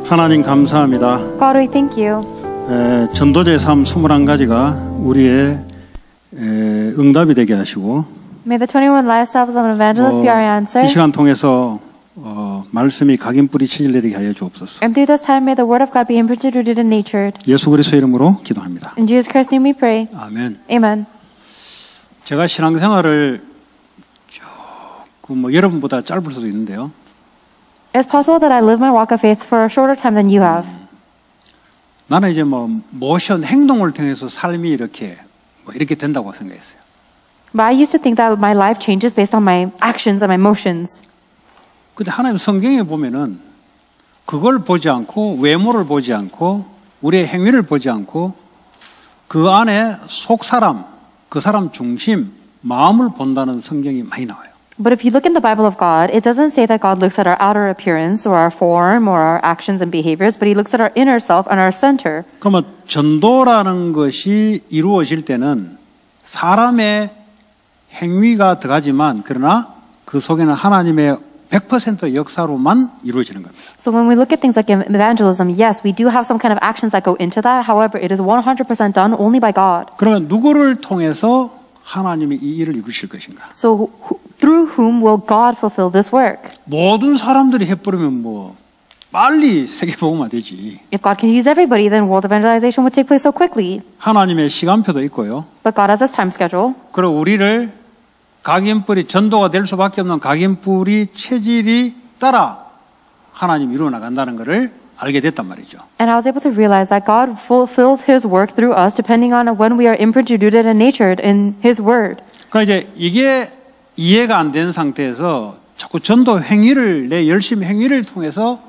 하나님 감사합니다. God, we thank you. 전도자의 삶 21가지가 우리의 응답이 되게 하시고 May the 21 lifestyles of an evangelist be our answer. 이 시간 통해서 말씀이 각인 뿌리 치질내리게 하여 주옵소서. And through this time, may the word of God be imprinted, rooted, and nurtured. 예수 그리스도의 이름으로 기도합니다. In Jesus Christ's name we pray. 아멘. Amen. 제가 신앙생활을 조금 여러분보다 짧을 수도 있는데요. It's possible that I live my walk of faith for a shorter time than you have. 나는 이제 모션 행동을 통해서 삶이 이렇게 된다고 생각했어요. But I used to think that my life changes based on my actions and my motions. 근데 하나님 성경에 보면은 그걸 보지 않고 외모를 보지 않고 우리의 행위를 보지 않고 그 안에 속 사람, 그 사람 중심, 마음을 본다는 성경이 많이 나와요. But if you look in the Bible of God, it doesn't say that God looks at our outer appearance or our form or our actions and behaviors, but He looks at our inner self and our center. 그러면 전도라는 것이 이루어질 때는 사람의 행위가 들어가지만 그러나 그 속에는 하나님의 100% 역사로만 이루어지는 겁니다. So when we look at things like evangelism, yes, we do have some kind of actions that go into that. However, it is 100% done only by God. 그러면 누구를 통해서 하나님이 이 일을 이루실 것인가? So through whom will God fulfill this work? 모든 사람들이 해버리면 빨리 세계복음화 되지. If God can use everybody, then world evangelization would take place so quickly. 하나님의 시간표도 있고요. But God has His time schedule. 그리고 우리를 각인뿌리 전도가 될 수밖에 없는 각인뿌리 체질이 따라 하나님 이루어 나간다는 것을 알게 됐단 말이죠. And I was able to realize that God fulfills His work through us depending on when we are imprinted, rooted, and natured in His Word. 그러니까 이제 이게 이해가 안 된 상태에서 자꾸 전도 행위를 내 열심 행위를 통해서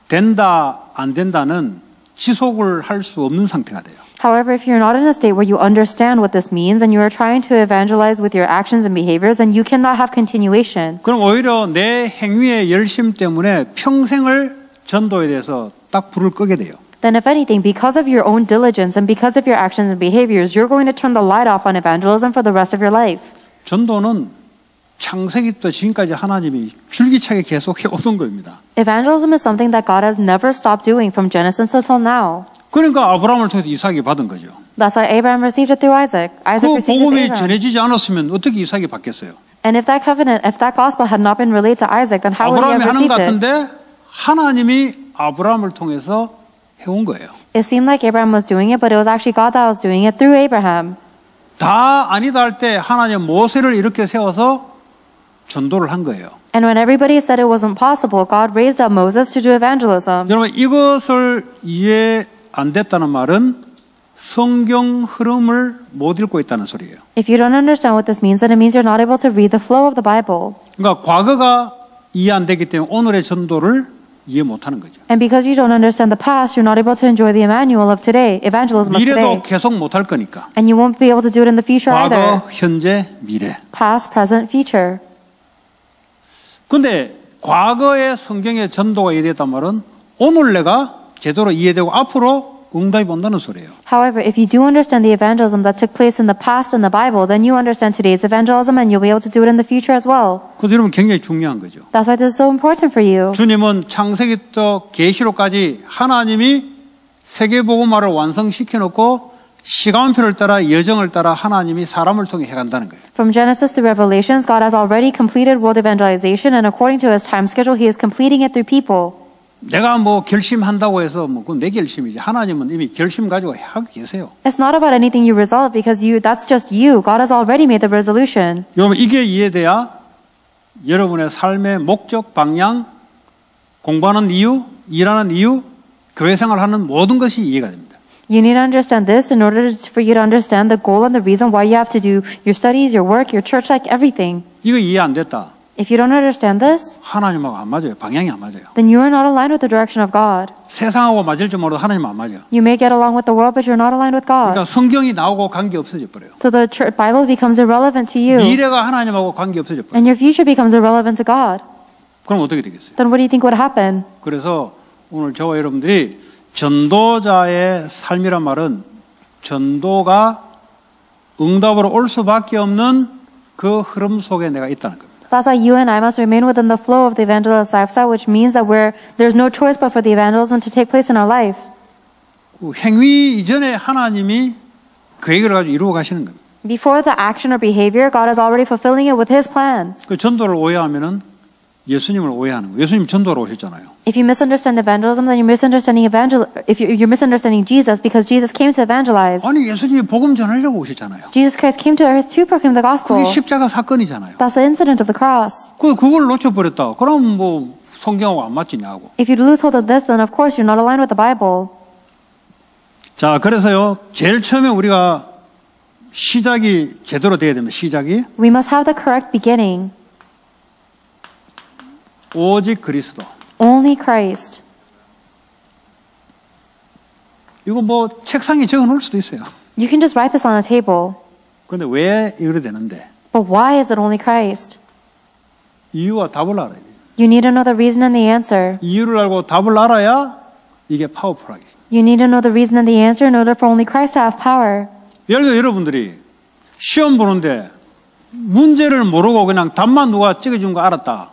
된다 안 된다는 지속을 할 수 없는 상태가 돼요. However, if you're not in a state where you understand what this means and you are trying to evangelize with your actions and behaviors, then you cannot have continuation. 그럼 오히려 내 행위의 열심 때문에 평생을 전도에 대해서 딱 불을 끄게 돼요. Then if anything, because of your own diligence and because of your actions and behaviors, you're going to turn the light off on evangelism for the rest of your life. 전도는 창세기부터 지금까지 하나님이 줄기차게 계속 해오던 겁니다. Evangelism is something that God has never stopped doing from Genesis until now. 그러니까 아브라함을 통해서 이삭이 받은 거죠. That's why Abraham received it through Isaac. Isaac 그 received it through 복음이 Abraham. 전해지지 않았으면 어떻게 이삭이 받겠어요? And if that covenant, if that gospel had not been relayed to Isaac, then how would he 아브라함이 have 하는 것 received it? 같은데 하나님이 아브라함을 통해서 해온 거예요. It seemed like Abraham was doing it, but it was actually God that was doing it through Abraham. 다 아니다 할 때 하나님 모세를 이렇게 세워서 전도를 한 거예요. And when everybody said it wasn't possible, God raised up Moses to do evangelism. 여러분 이것을 이해 안 됐다는 말은 성경 흐름을 못 읽고 있다는 소리예요. If you don't understand what this means, then it means you're not able to read the flow of the Bible. 그러니까 과거가 이해 안 되기 때문에 오늘의 전도를 이해 못 하는 거죠. And because you don't understand the past, you're not able to enjoy the Emmanuel of today, evangelism of 미래도 today. 계속 못 할 거니까. And you won't be able to do it in the future either. 과거, 현재, 미래. Past, present, future. 근데 과거의 성경의 전도가 이해됐단 말은 오늘 내가 제대로 이해되고 앞으로 응답이 온다는 소리예요. However, if you do understand the evangelism that took place in the past in the Bible, then you understand today's evangelism and you'll be able to do it in the future as well. 그래서 여러분 굉장히 중요한 거죠. That's why this is so important for you. 주님은 창세기부터 계시록까지 하나님이 세계복음화를 완성시켜 놓고 시간표를 따라 여정을 따라 하나님이 사람을 통해 해간다는 거예요. From Genesis to Revelations, God has already completed world evangelization, and according to His time schedule, He is completing it through people. 내가 결심한다고 해서 그건 내 결심이지. 하나님은 이미 결심 가지고 하고 계세요. It's not about anything you resolve because that's just you. God has already made the resolution. 여러분 이게 이해돼야 여러분의 삶의 목적, 방향, 공부하는 이유, 일하는 이유, 교회 생활하는 모든 것이 이해가 됩니다. You need to understand this in order for you to understand the goal and the reason why you have to do your studies, your work, your church, like everything. 이거 이해 안 됐다. If you don't understand this, 하나님하고 안 맞아요. 방향이 안 맞아요. then you are not aligned with the direction of God. 세상하고 맞을지 몰라도 하나님 안 맞아요. You may get along with the world, but you're not aligned with God. 그러니까 성경이 나오고 관계 없어져 버려요. So the Bible becomes irrelevant to you, 미래가 하나님하고 관계 없어져 버려요. and your future becomes irrelevant to God. 그럼 어떻게 되겠어요? Then what do you think would happen? 그래서 오늘 저와 여러분들이 전도자의 삶이란 말은 전도가 응답으로 올 수밖에 없는 그 흐름 속에 내가 있다는 겁니다. That's why you and I must remain within the flow of the evangelist lifestyle, which means that there's no choice but for the evangelism to take place in our life. 그 행위 이전에 하나님이 계획을 가지고 이루어 가시는 겁니다. Before the action or behavior, God is already fulfilling it with His plan. 그 전도를 오해하면은 예수님을 오해하는 거예요. 예수님 전도로 오셨잖아요. If you misunderstand evangelism, then you're misunderstanding you're misunderstanding Jesus, because Jesus came to evangelize. 아니 예수님이 복음 전하려고 오셨잖아요. Jesus Christ came to earth to proclaim the gospel. 그게 십자가 사건이잖아요. That's the incident of the cross. 그걸 놓쳐버렸다. 그럼 뭐 성경하고 안 맞지냐고. If you lose hold of this, then of course you're not aligned with the Bible. 자, 그래서요. 제일 처음에 우리가 시작이 제대로 돼야 됩니다. 시작이 We must have the correct beginning. 오직 그리스도. Only Christ. 이거 뭐 책상에 적어 놓을 수도 있어요. You can just write this on a table. 그런데 왜 이래 되는데? But why is it only Christ? 이유와 답을 알아야 돼요. You need to know the reason and the answer. 이유를 알고 답을 알아야 이게 파워풀하게. You need to know the reason and the answer in order for only Christ to have power. 예를 들어 여러분들이 시험 보는데 문제를 모르고 그냥 답만 누가 찍어준 거 알았다.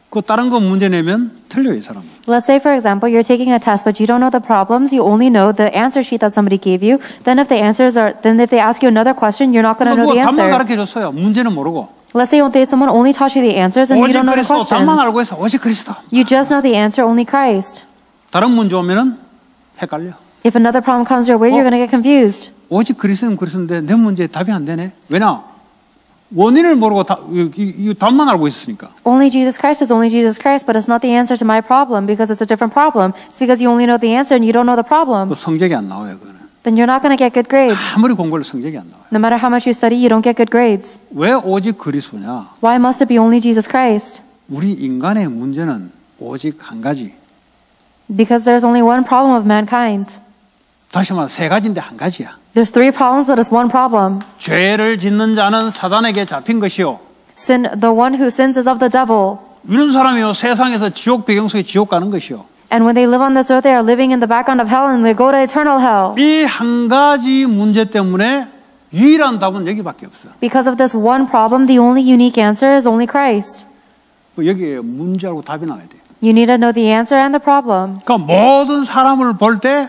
그 다른 거 문제 내면 틀려요, 이 사람은. Let's say, for example, you're taking a test, but you don't know the problems. You only know the answer sheet that somebody gave you. Then if they ask you another question, you're not going to know the 누가 답만 answer. 가르쳐 줬어요. 문제는 모르고. Let's say someone only taught you the answers and you 오직 don't know the 그리스도 답만 questions. 알고 있어. 오직 그리스도. You just know the answer, only Christ. 다른 문제 오면은 헷갈려. If another problem comes your way, you're going to get confused. 오직 그리스도는 그리스도인데 내 문제에 답이 안 되네. 왜냐? 원인을 모르고 이 답만 알고 있으니까. Only Jesus Christ is only Jesus Christ, but it's not the answer to my problem because it's a different problem. It's because you only know the answer and you don't know the problem. 그 성적이 안 나와요, 그거는. Then you're not going to get good grades. 아무리 공부를 성적이 안 나와요. No matter how much you study, you don't get good grades. 왜 오직 그리스도냐? Why must it be only Jesus Christ? 우리 인간의 문제는 오직 한 가지. Because there's only one problem of mankind. 다시 말해 세 가지인데 한 가지야. There's three problems, but it's one problem. 죄를 짓는 자는 사단에게 잡힌 것이요. The one who sins is of the devil. 이런 사람이요 세상에서 지옥 배경 속에 지옥 가는 것이요. And when they live on this earth, they are living in the background of hell and they go to eternal hell. 이 한 가지 문제 때문에 유일한 답은 여기밖에 없어. Because of this one problem, the only unique answer is only Christ. 여기에 문제하고 답이 나와야 돼. You need to know the answer and the problem. 그러니까 모든 사람을 볼 때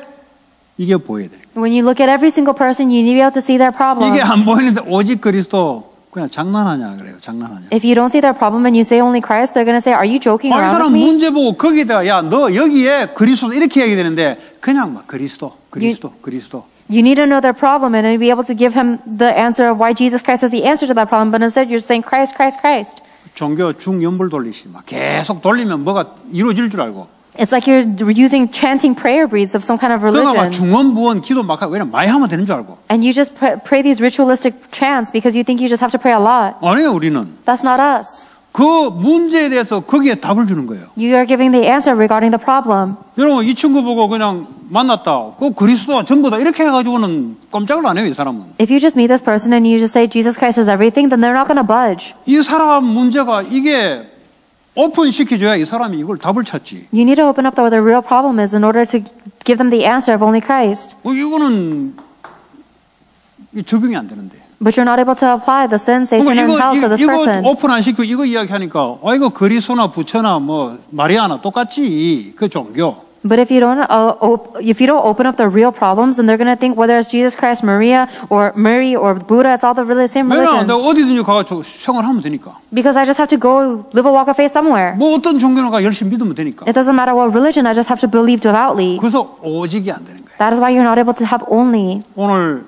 이게 보여야 돼. When you look at every single person, you need to be able to see their problem. 이게 안 보이는데 오직 그리스도 그냥 장난하냐 그래요. 장난하냐. If you don't see their problem and you say only Christ, they're going to say, "Are you joking 이 around 사람 with me?" 문제 보고 거기다가 야 너 여기에 그리스도 이렇게 얘기 되는데 그냥 막 그리스도. You need to know their problem and be able to give him the answer of why Jesus Christ is the answer to that problem. But instead, you're saying Christ, Christ, Christ. 종교 중연불 돌리시 막 계속 돌리면 뭐가 이루어질 줄 알고. It's like you're using chanting prayer beads of some kind of 그러니까 막 religion. 중언부언 기도 막 하고 왜냐면 많이 하면 되는 줄 알고. And you just pray these ritualistic chants because you think you just have to pray a lot. 아니에요 우리는. That's not us. 그 문제에 대해서 거기에 답을 주는 거예요. You are giving the answer regarding the problem. 여러분 이 친구 보고 그냥 만났다. 그 그리스도가 전부다 이렇게 해가지고는 꼼짝을 안 해요 이 사람은. If you just meet this person and you just say Jesus Christ is everything, then they're not going to budge. 이 사람 문제가 이게 오픈시켜줘야 이 사람이 이걸 답을 찾지. You need to open up where the real problem is in order to give them the answer of only Christ. 이거는 적용이 안 되는데. But you're not able to apply the sin, Satan, and hell to this 이거 person. 오픈 안 시키고 이거 이야기하니까 이거 그리스도나 부처나 뭐 마리아나 똑같지 그 종교. But if you don't open up the real problems, then they're going to think whether it's Jesus Christ, Maria, or Mary, or Buddha, it's all the really same 내가 religions. 어디든지 가서 생활하면 되니까. Because I just have to go live a walk of faith somewhere. 뭐 어떤 종교나 가 열심히 믿으면 되니까. It doesn't matter what religion, I just have to believe devoutly. 그래서 오직이 안 되는 거예요. That is why you're not able to have only. 오늘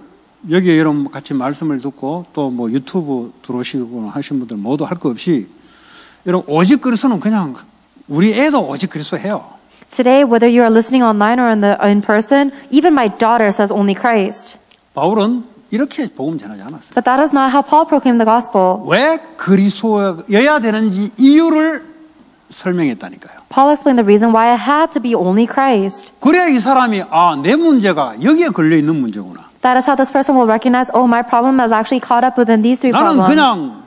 여기에 여러분 같이 말씀을 듣고 또 뭐 유튜브 들어오시고 하신 분들 모두 할 거 없이 여러분 오직 그리스도는 그냥 우리 애도 오직 그리스도 해요. Today, whether you are listening online or in person, even my daughter says only Christ. 바울은 이렇게 복음 전하지 않았어요. But that is not how Paul proclaimed the gospel. 왜 그리스도여야 되는지 이유를 설명했다니까요. Paul explained the reason why it had to be only Christ. 그래야 이 사람이 내 문제가 여기에 걸려 있는 문제구나. That is how this person will recognize, oh, my problem is actually caught up within these three 나는 problems. 그냥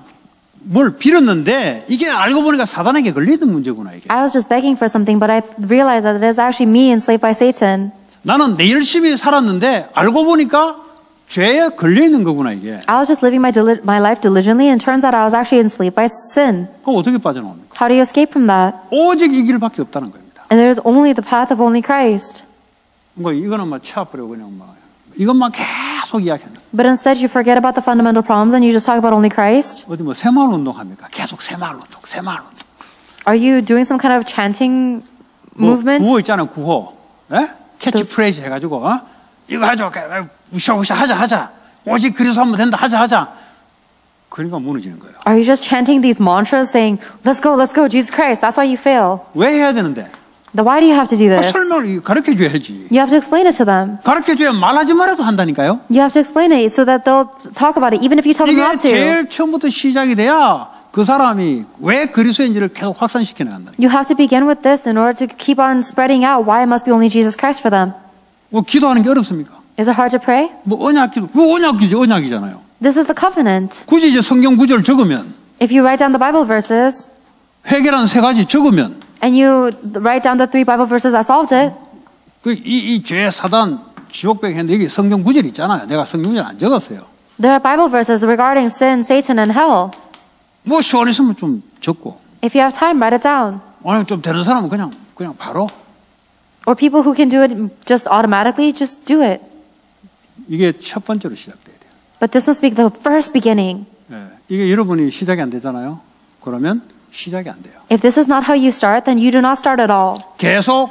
뭘 빌었는데 이게 알고 보니까 사단에게 걸려 있는 문제구나 이게. I was just begging for something, but I realized that it is actually me enslaved by Satan. 나는 내 열심히 살았는데 알고 보니까 죄에 걸려 있는 거구나 이게. I was just living my life diligently, and turns out I was actually enslaved by sin. 그럼 어떻게 빠져나옵니까? How do you escape from that? 오직 이 길밖에 없다는 겁니다. And there's only the path of only Christ. 뭐 이거는 막 치아버리고 그냥 막 이것만 계속 이야기하는. But instead, you forget about the fundamental problems and you just talk about only Christ. 어디 뭐 새마을 운동 합니까? 계속 새마을 운동, 새마을 운동. Are you doing some kind of chanting 뭐 movement? 구호 있잖아요, 구호. 예? 캐치프레이즈 해가지고 이거 하죠, 우샤우샤 하자. 오직 그리스도 하면 된다, 하자. 그러니까 무너지는 거예요. Are you just chanting these mantras saying, let's go, Jesus Christ? That's why you fail. 왜 해야 되는데? Then why do you have to do this? 설명을 가르쳐줘야지. You have to explain it to them. 가르쳐줘야 말하지 말아도 한다니까요. You have to explain it so that they'll talk about it, even if you tell them 이게 not to. 제일 처음부터 시작이 돼야 그 사람이 왜 그리스도인지를 계속 확산시켜 나간다. You have to begin with this in order to keep on spreading out why it must be only Jesus Christ for them. 뭐 기도하는 게 어렵습니까? Is it hard to pray? 뭐 언약기도, 언약이잖아요. This is the covenant. 굳이 이제 성경 구절 적으면 If you write down the Bible verses 해결한 3가지 적으면 and you write down the 3 Bible verses that solved it, 이 죄 사단 지옥백 했는데 여기 성경 구절 있잖아요. 내가 성경 구절 안 적었어요. there are Bible verses regarding sin, Satan, and hell. 뭐 시간 있으면 좀 적고 If you have time, write it down. 아니 좀 되는 사람은 그냥 바로 Or people who can do it just automatically, just do it. 이게 첫 번째로 시작돼야 돼요. But this must be the first beginning. 예, 이게 여러분이 시작이 안 되잖아요. 그러면 시작이 안 돼요. If this is not how you start, then you do not start at all. 계속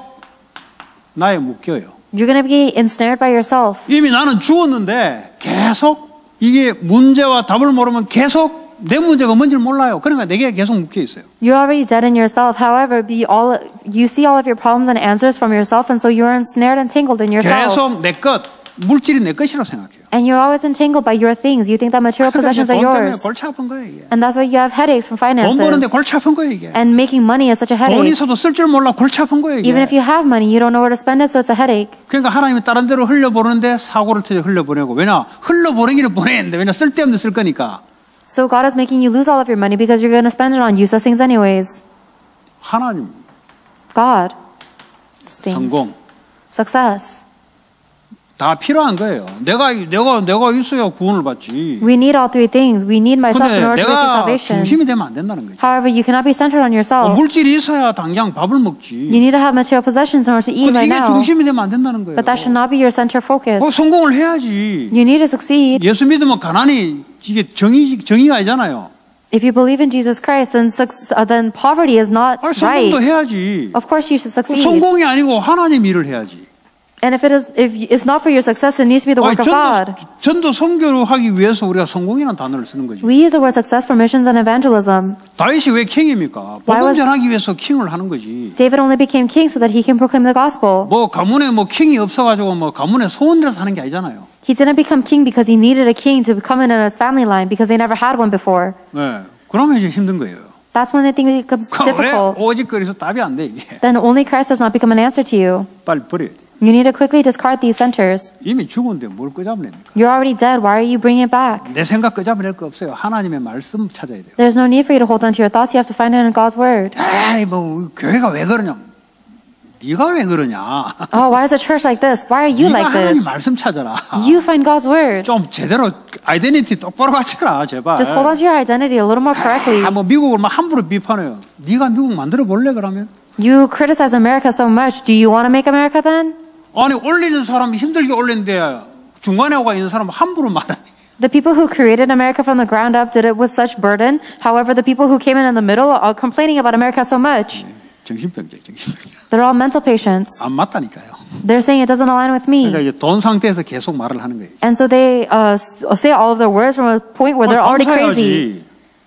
나에 묶여요. You're going to be ensnared by yourself. 이미 나는 죽었는데 계속 이게 문제와 답을 모르면 계속 내 문제가 뭔지를 몰라요. 그러니까 내게 계속 묶여 있어요. You're already dead in yourself. However, you see all of your problems and answers from yourself, and so you're ensnared and tangled in yourself. 계속 내 것, 물질이 내 것이라고 생각해요. And you're always entangled by your things. You think that material possessions are 돈 때문에 yours. 골치 아픈 거예요 이게. And that's why you have headaches from 돈 버는데 finances. 골치 아픈 거예요 이게. And making money is such a 돈 headache. 있어도 쓸 줄 몰라 골치 아픈 거예요 이게. Even if you have money, you don't know where to spend it, so it's a headache. 그러니까 하나님이 다른 데로 흘려보내는데 사고를 터져 흘려보내고 왜냐 흘려보내기를 보내는데 왜냐 쓸데없는 쓸 거니까. So God is making you lose all of your money because you're going to spend it on useless things anyways. 하나님, God. Things. 성공 Success. 다 필요한 거예요. 내가 있어야 구원을 받지. We need all 3 things. We need myself in 근데 order to receive 내가 salvation. 중심이 되면 안 된다는 거죠. However, you cannot be centered on yourself. 물질이 있어야 당장 밥을 You 먹지. need to have material possessions in order to eat 근데 right 이게 now. 중심이 되면 안 된다는 거예요. But that should not be your center focus. 성공을 해야지. You need to succeed. 예수 믿으면 가난이 이게 정의가 아니잖아요. If you believe in Jesus Christ, then poverty is not right. 성공도 해야지. Of course, you should succeed. 성공이 아니고 하나님 일을 해야지. And if it's not for your success, it needs to be the work of God. 전도 선교를 하기 위해서 우리가 성공이라는 단어를 쓰는 거지. We use the word success for missions and evangelism. 다윗이 왜 킹입니까? 복음 전하기 위해서 킹을 하는 거지. David only became king so that he can proclaim the gospel. 뭐 가문에 뭐 킹이 없어가지고 뭐 가문에 소원이라서 하는 게 아니잖아요. He didn't become king because he needed a king to come in his family line because they never had one before. 네, 그러면 이제 힘든 거예요. That's when I think it becomes 왜 difficult. 오직 그리스도 답이 안 돼 이게. Then only Christ does not become an answer to you. 빨리 버려야 돼. You need to quickly discard these centers. 이미 죽었는데 뭘 끄잡아냅니까? You're already dead. Why are you bringing it back? 내 생각 끄잡아낼 거 없어요. 하나님의 말씀 찾아야 돼요. There's no need for you to hold on to your thoughts. You have to find it in God's word. 에이 뭐 교회가 왜 그러냐? 네가 왜 그러냐? Oh, why is the church like this? Why are you 네가 like 하나님 this? 말씀 찾아라. You find God's word. 좀 제대로 아이덴티티 똑바로 갖춰라 제발. Just hold on to your identity a little more correctly. 뭐 미국을 막 함부로 비판해요. 네가 미국 만들어 볼래 그러면? You criticize America so much. Do you want to make America then? 아니 올리는 사람이 힘들게 올리는데 중간에 와 있는 사람은 함부로 말하네. The people who created America from the ground up did it with such burden. However, the people who came in the middle are complaining about America so much. 정신병자. They're all mental patients. 안 맞다니까요. They're saying it doesn't align with me. 그러니까 이제 돈 상태에서 계속 말을 하는 거예요. And so they say all of their words from a point where they're already crazy.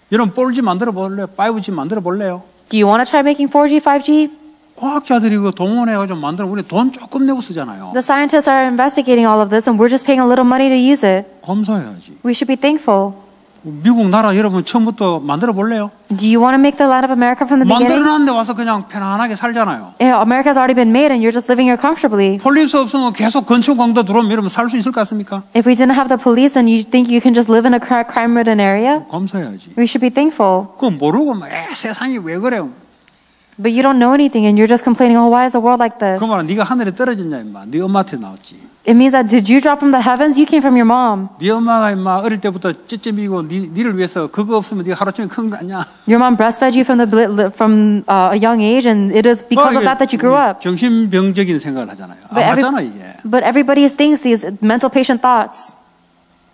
이런 4G 만들어 볼래요? 5G 만들어 볼래요? Do you want to try making 4G, 5G? 과학자들이 그 동원해가지고 만들어 우리 돈 조금 내고 쓰잖아요. The scientists are investigating all of this and we're just paying a little money to use it. 감사해야지. We should be thankful. 미국 나라 여러분 처음부터 만들어 볼래요? Do you want to make the land of America from the beginning? 만들어놨는데 와서 그냥 편안하게 살잖아요. Yeah, America's already been made and you're just living here comfortably. 폴리스 없으면 계속 건축 강도 들어오면 여러분 살 수 있을 것 같습니까? If we didn't have the police, then you think you can just live in a crime-ridden area? 감사해야지. We should be thankful. 그거 모르고 막 세상이 왜 그래요? But you don't know anything and you're just complaining, oh, why is the world like this? 그러면 네가 하늘에 떨어졌냐 임마. 네 엄마한테 나왔지. It means that did you drop from the heavens? You came from your mom. 네 엄마가 임마 어릴 때부터 찌찌미고 니를 위해서 그거 없으면 네가 하루 종일 큰 거 아니야. Your mom breastfed you from a young age, and it is because of that you grew up. 정신병적인 생각을 하잖아요. 안 맞잖아 이게. But everybody thinks these mental patient thoughts.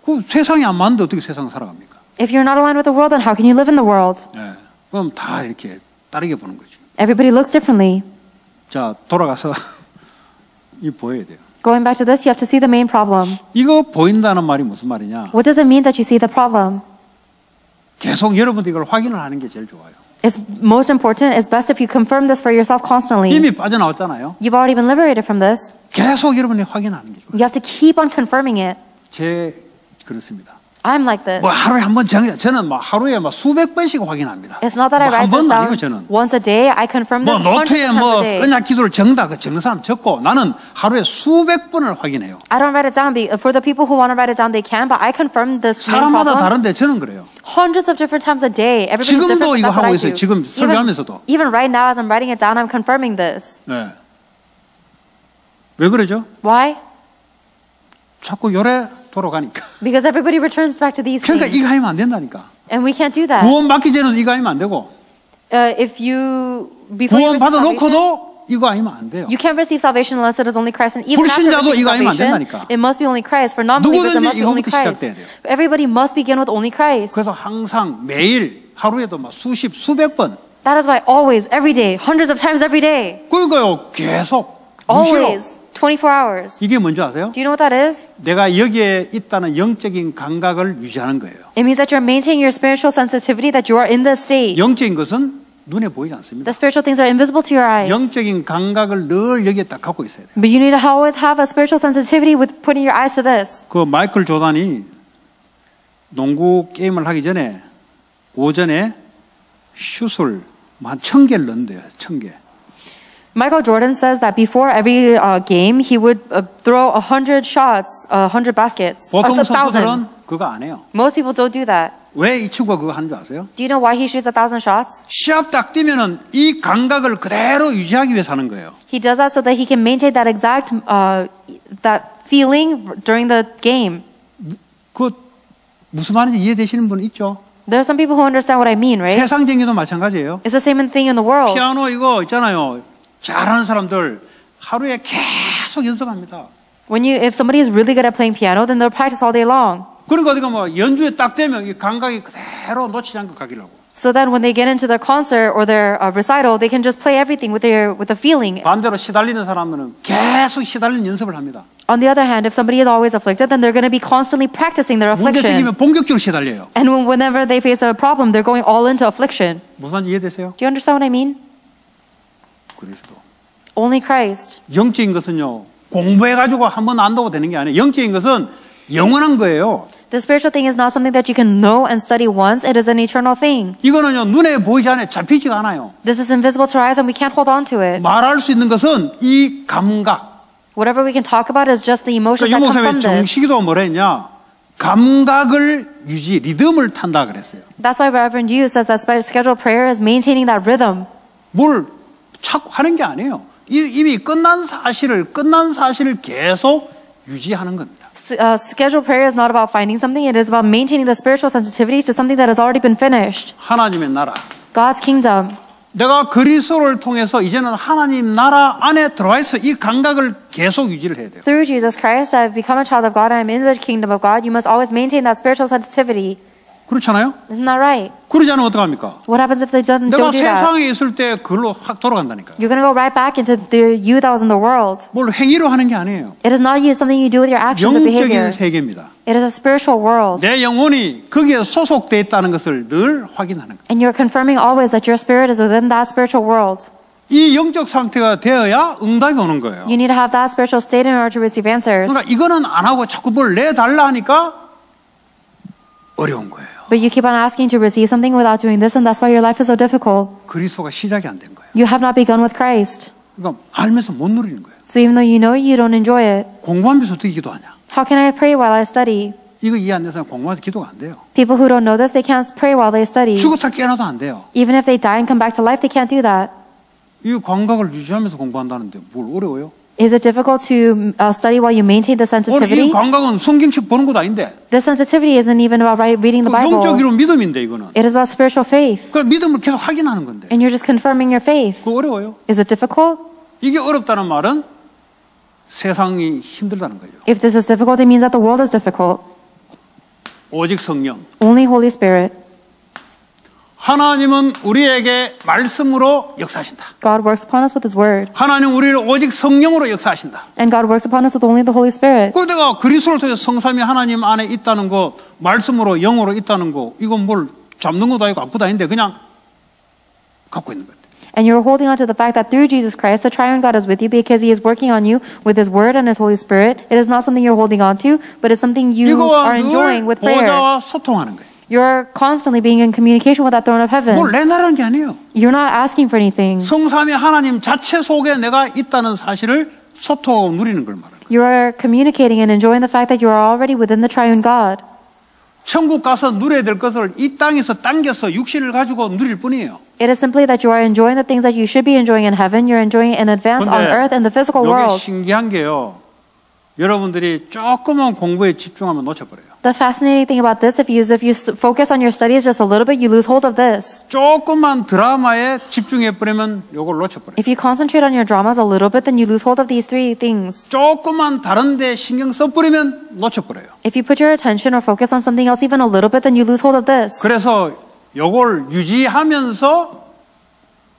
그 세상이 안 맞는데 어떻게 세상 살아갑니까? If you're not aligned with the world, then how can you live in the world? 예, 그럼 다 이렇게 다르게 보는 거죠. Everybody looks differently. 자, 돌아가서 이 보여야 돼요. Going back to this, you have to see the main problem. 이거 보인다는 말이 무슨 말이냐? What does it mean that you see the problem? 계속 여러분들 이걸 확인을 하는 게 제일 좋아요. It's most important. It's best if you confirm this for yourself constantly. 이미 빠져나왔잖아요. You've already been liberated from this. 계속 여러분이 확인하는 게 좋아요. You have to keep on confirming it. 그렇습니다. I'm like this. 뭐 하루에 한 번 저는 막 하루에 막 수백 번씩 확인합니다. It's not that I write this 아니고 down 저는. once a day. I confirm 뭐 this hundreds 노트에 of times 뭐 a day. 언약 기도를 적는다. 그 적는 사람 적고 나는 하루에 수백 번을 확인해요. I don't write it down. For the people who want to write it down, they can. But I confirm this main 사람마다 problem 다른데 저는 그래요. hundreds of different times a day. Everybody's different. 지금도 But 이거 that's what 하고 I 있어요. do. 지금 설교하면서도. Even right now, as I'm writing it down, I'm confirming this. 네. 왜 그러죠? Why? 자꾸 요래 돌아가니까. Because everybody returns back to these 그러니까 things. 이거 하면 안 된다니까. And we can't do that. 구원 받기 전에는 이거 하면 안 되고 If you, before you 구원 receive salvation, 받아놓고도 이거 하면 안 돼요. you can't receive salvation unless it is only Christ. And even after 불신자도 receiving 이거 하면 안 salvation, 된다니까. it must be only Christ. For non-believers, it 누구든지 must be only 이거부터 Christ. 시작돼야 돼요. Everybody must begin with only Christ. 그래서 항상 매일 하루에도 막 수백 번 That is why always, every day, hundreds of times every day, 그러니까요 계속 무시로 always, 24 hours. 이게 뭔지 아세요? Do you know what that is? 내가 여기에 있다는 영적인 감각을 유지하는 거예요. It means that you're maintaining your spiritual sensitivity, that you are in this state. 영적인 것은 눈에 보이지 않습니다. The spiritual things are invisible to your eyes. 영적인 감각을 늘 여기에 딱 갖고 있어야 돼요. But you need to always have a spiritual sensitivity with putting your eyes to this. 그 마이클 조단이 농구 게임을 하기 전에 오전에 슛을 한 1000개를 넣는데요. 1000개. Michael Jordan says that before every game, he would throw 100 shots, 100 baskets, 보통 1,000. 선수들은 그거 안 해요. Most people don't do that. 왜 이 친구가 그거 하는 줄 아세요? Do you know why he shoots 1,000 shots? 시합 딱 뛰면은 이 감각을 그대로 유지하기 위해서 하는 거예요. He does that so that he can maintain that exact that feeling during the game. 그 무슨 말인지 이해되시는 분 있죠? There are some people who understand what I mean, right? 세상적인도 마찬가지예요. It's the same thing in the world. 피아노 이거 있잖아요. 잘하는 사람들 하루에 계속 연습합니다. If somebody is really good at playing piano, then they'll practice all day long. 그러니까 어디가 뭐 연주에 딱 되면 이 감각이 그대로 놓치지 않고 가기라고. So that when they get into their concert or their recital, they can just play everything with the feeling. 반대로 시달리는 사람은 계속 시달리는 연습을 합니다. On the other hand, if somebody is always afflicted, then they're going to be constantly practicing their 문제 affliction. 생기면 본격적으로 시달려요. And whenever they face a problem, they're going all into affliction. 무슨 말인지 이해되세요? Do you understand what I mean? 그리스도. Only Christ. 영적인 것은요. 공부해가지고 한번 안다고 되는 게 아니에요. 영적인 것은 영원한 거예요. The spiritual thing is not something that you can know and study once. It is an eternal thing. 이거는요. 눈에 보이지 않아요. 잡히지가 않아요. This is invisible to our eyes and we can't hold on to it. 말할 수 있는 것은 이 감각. Whatever we can talk about is just the emotions 그러니까 that come from 유목사님의 this. 정식이도 뭐라 했냐. 감각을 유지, 리듬을 탄다 그랬어요. That's why Reverend Yu says that scheduled prayer is maintaining that rhythm. 뭘 자꾸 하는 게 아니에요. 이미 끝난 사실을 계속 유지하는 겁니다. Scheduled prayer is not about finding something. It is about maintaining the spiritual sensitivity to something that has already been finished. 하나님의 나라. God's kingdom. 내가 그리스도를 통해서 이제는 하나님 나라 안에 들어와 있어. 이 감각을 계속 유지를 해야 돼요. Through Jesus Christ, I have become a child of God. I am in the kingdom of God. You must always maintain that spiritual sensitivity. 그렇잖아요? Isn't that right? 그러지 않으면 어떡합니까? What happens if they don't 내가 do that? 세상에 있을 때 그걸로 확 돌아간다니까요. You're going to go right back into the you that was in the world. 뭘 행위로 하는 게 아니에요. It is not something you do with your actions or behavior. 영적인 세계입니다. It is a spiritual world. 내 영혼이 거기에 소속되어 있다는 것을 늘 확인하는 거예요. And you're confirming always that your spirit is within that spiritual world. 이 영적 상태가 되어야 응답이 오는 거예요. You need to have that spiritual state in order to receive answers. 그러니까 이거는 안 하고 자꾸 뭘 내달라 하니까 어려운 거예요. But you keep on asking to receive something without doing this, and that's why your life is so difficult. 그리스도가 시작이 안 된 거예요. You have not begun with Christ. 그러니까 알면서 못 누리는 거예요. So even though you know it, you don't enjoy it. 공부하면서 어떻게 기도하냐? How can I pray while I study? 이거 이해 안 돼서 공부하면서 기도가 안 돼요. People who don't know this, they can't pray while they study. 죽었다 깨어나도 안 돼요. Even if they die and come back to life, they can't do that. 이 감각을 유지하면서 공부한다는데 뭘 어려워요? Is it difficult to study while you maintain the 오늘 이 sensitivity? 감각은 성경책 보는 것도 아닌데 The sensitivity isn't even about reading the Bible. 영적으로 믿음인데 이거는. It is about spiritual faith. 그 믿음을 계속 확인하는 건데. And you're just confirming your faith. 그거 어려워요? Is it difficult? 이게 어렵다는 말은 세상이 힘들다는 거예요. If this is difficult, it means that the world is difficult. 오직 성령. Only Holy Spirit. 하나님은 우리에게 말씀으로 역사하신다. God works upon us with His Word. 하나님 우리를 오직 성령으로 역사하신다. And God works upon us with only the Holy Spirit. 그 내가 그리스도를 통해서 성삼위 하나님 안에 있다는 거, 말씀으로 영으로 있다는 거, 이건 뭘 잡는 것도 아니고 아무것도 아닌데 그냥 갖고 있는 것. And you're holding on to the fact that through Jesus Christ, the triune God is with you because He is working on you with His Word and His Holy Spirit. It is not something you're holding on to, but it's something you 이거와 are 늘 enjoying with prayer. 보좌와 소통하는 거예요. You're constantly being in communication with that throne of heaven. 뭘 내놔라는 게 아니에요. You're not asking for anything. 성삼위 하나님 자체 속에 내가 있다는 사실을 소통하고 누리는 걸 말하는 거예요. You are communicating and enjoying the fact that you are already within the triune God. 천국 가서 누려야 될 것을 이 땅에서 당겨서 육신을 가지고 누릴 뿐이에요. It is simply that you are enjoying the things that you should be enjoying in heaven. You're enjoying in advance on earth and the physical 이게 world. 신기한 게요. 여러분들이 조금만 공부에 집중하면 놓쳐버려요. The fascinating thing about this, if you focus on your studies just a little bit, you lose hold of this. 조금만 드라마에 집중해버리면 이걸 놓쳐버려요. If you concentrate on your dramas a little bit, then you lose hold of these three things. 조금만 다른 데 신경 써버리면 놓쳐버려요. If you put your attention or focus on something else even a little bit, then you lose hold of this. 그래서 이걸 유지하면서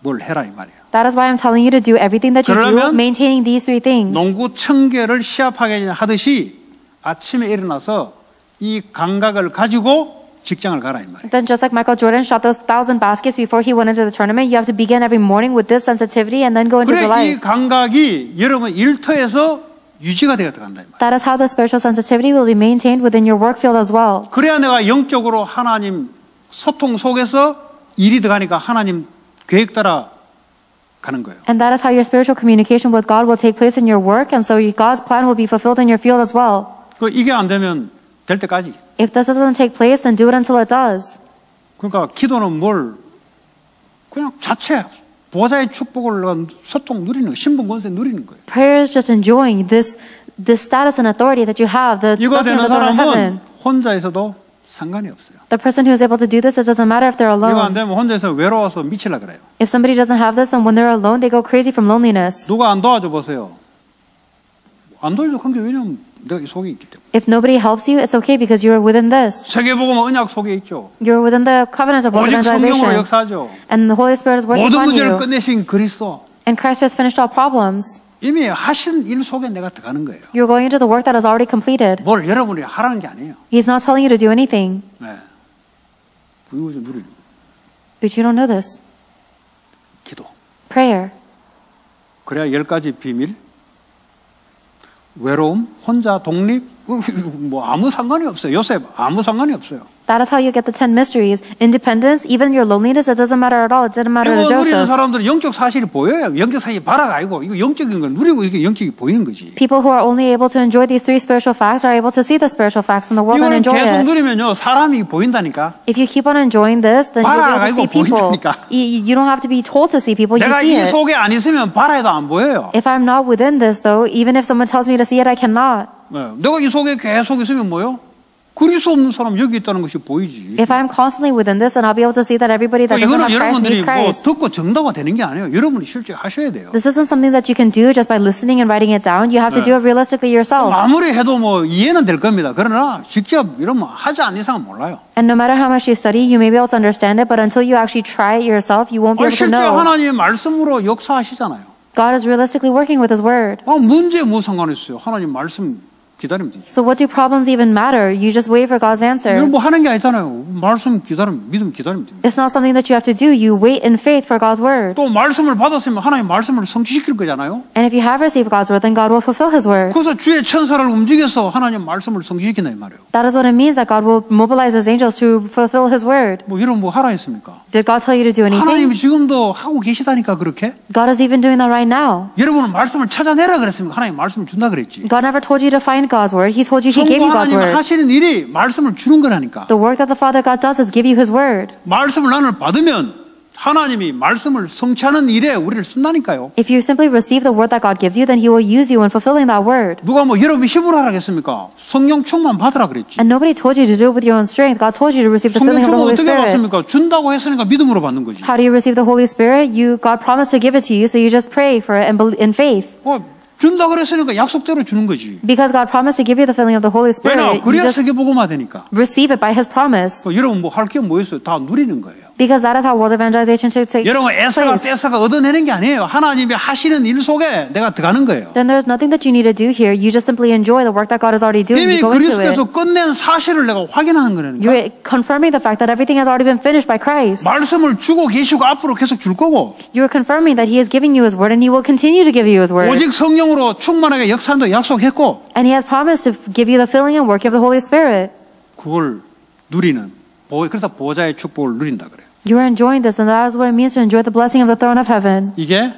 뭘 해라 이 말이에요. That is why I'm telling you to do everything that you do, 그러면 maintaining these three things. 농구 1000개를 시합하게 하듯이 아침에 일어나서 이 감각을 가지고 직장을 가라 이 말이에요. Then just like Michael Jordan shot those 1,000 baskets before he went into the tournament, you have to begin every morning with this sensitivity and then go into 그래 the 이 life. 감각이 여러분 일터에서 유지가 되어 간다 이 말이에요. That is how the spiritual sensitivity will be maintained within your work field as well. 그래야 내가 영적으로 하나님 소통 속에서 일이 들어가니까 하나님 계획 따라 가는 거예요. And that is how your spiritual communication with God will take place in your work, and so God's plan will be fulfilled in your field as well. 그 이게 안 되면 될 때까지. If this doesn't take place, then do it until it does. 그러니까 기도는 뭘 그냥 자체 보좌의 축복을 소통 누리는 거, 신분 권세 누리는 거예요. Prayer is just enjoying this status and authority that you have, the 이거 blessing 되는 of the throne of heaven. 사람은 혼자 있어도 상관이 없어요. The person who is able to do this, it doesn't matter if they're 이거 안 alone. 되면 혼자 있어 외로워서 미칠라 그래요. If somebody doesn't have this, then when they're alone, they go crazy from loneliness. 누가 안 도와줘 보세요. 안 도와줘도 관계 왜냐면 내가 이 속에 있기 때문에. If nobody helps you, it's okay because you're within this. 세계복음 언약 속에 있죠. You're within the covenant of 오직 성령으로 organization. 역사하죠. And the Holy Spirit is working 모든 upon 문제를 you. 끝내신 그리스도. And Christ has finished all problems. 이미 하신 일 속에 내가 들어가는 거예요. You're going into the work that is already completed. 뭘 여러분이 하라는 게 아니에요. He's not telling you to do anything. 네. 이거 좀 누리는 But you don't know this. 기도. Prayer. 그래야 10가지 비밀. 외로움, 혼자 독립, 뭐 아무 상관이 없어요. 요셉 아무 상관이 없어요. That is how you get the 10 mysteries. Independence, even your loneliness, it doesn't matter at all. It didn't matter to 이거 누리는 Joseph. 사람들은 영적 사실이 보여요. 영적 사실이 바라가 아니고 이거 영적인 걸 누리고 이게 영적이 보이는 거지. People who are only able to enjoy these three spiritual facts are able to see the spiritual facts in the world and 이거는 enjoy 계속 it. 누리면요 사람이 보인다니까. If you keep on enjoying this, then you'll be able to see 바라가 people. 아니고 보인다니까. You don't have to be told to see people, you 내가 see 이 it. 속에 안 있으면 바라에도 안 보여요. If I'm not within this though, even if someone tells me to see it, I cannot. 네. 내가 이 속에 계속 있으면 뭐요? 그릴 수 없는 사람 여기 있다는 것이 보이지. If I'm constantly within this, then I'll be able to see that everybody that doesn't 이거는 have Christ 여러분들이 needs 뭐 Christ. 듣고 정답화 되는 게 아니에요. 여러분이 실제 하셔야 돼요. This isn't something that you can do just by listening and writing it down. You have to do it realistically yourself. 아무리 해도 뭐 이해는 될 겁니다. 그러나 직접 이러면 하지 않는 이상은 몰라요. And no matter how much you study, you may be able to understand it, but until you actually try it yourself, you won't be able to 실제 know. 하나님의 말씀으로 역사하시잖아요. God is realistically working with His Word. 문제 무슨 상관 있어요? 하나님 말씀 기다리면 되죠. So what do problems even matter? You just wait for God's answer. 이거 뭐 하는 게 아니잖아요. 말씀 기다리면 믿음 기다리면 됩니다. It's not something that you have to do. You wait in faith for God's Word. 또 말씀을 받았으면 하나님 말씀을 성취시킬 거잖아요. And if you have received God's Word, then God will fulfill His Word. 그래서 주의 천사를 움직여서 하나님 말씀을 성취시킨다 이 말이에요. That is what it means that God will mobilize His angels to fulfill His Word. 뭐 이런 뭐 하라 했습니까? Did God tell you to do anything? 하나님이 지금도 하고 계시다니까 그렇게. God is even doing that right now. 여러분은 말씀을 찾아내라 그랬습니까? 하나님 말씀을 준다 그랬지. God never told you to find God's Word. He told you He gave 성부 you God's 하나님 Word. 하시는 일이 말씀을 주는 거라니까. The work that the Father God does is give you His Word. 말씀을 나는 받으면 하나님이 말씀을 성취하는 일에 우리를 쓴다니까요. If you simply receive the word that God gives you, then He will use you in fulfilling that word. 누가 뭐 여러분이 힘으로 하라겠습니까? 성령 충만 받으라 그랬지. And nobody told you to do it with your own strength. God told you to receive the 성령 filling of the 충만 Holy 어떻게 Spirit. 받습니까? 준다고 했으니까 믿음으로 받는 거지. How do you receive the Holy Spirit? God promised to give it to you, so you just pray for it in faith. 준다 그랬으니까 약속대로 주는 거지. Because God promised to give you the filling of the Holy Spirit, 왜냐? you 그래야 just 세계복음화 되니까. receive it by His promise. 여러분 뭐 할 게 뭐 있어요? 다 누리는 거예요. Because that is how world evangelization should take 여러분 애써가 place. 떼써가 얻어내는 게 아니에요. 하나님이 하시는 일 속에 내가 들어가는 거예요. Then there's nothing that you need to do here. You just simply enjoy the work that God is already doing. 이미 You go into 그리스도께서 it. 끝낸 사실을 내가 확인하는 거라니까. You're confirming the fact that everything has already been finished by Christ. 말씀을 주고 계시고 앞으로 계속 줄 거고 You're confirming that He is giving you His word and He will continue to give you His word. 오직 성령으로 충만하게 역사도 약속했고 And He has promised to give you the filling and work of the Holy Spirit. 그걸 누리는 그래서 보좌의 축복을 누린다 그래요. You are enjoying this, and that is what it means to enjoy the blessing of the throne of heaven. 이게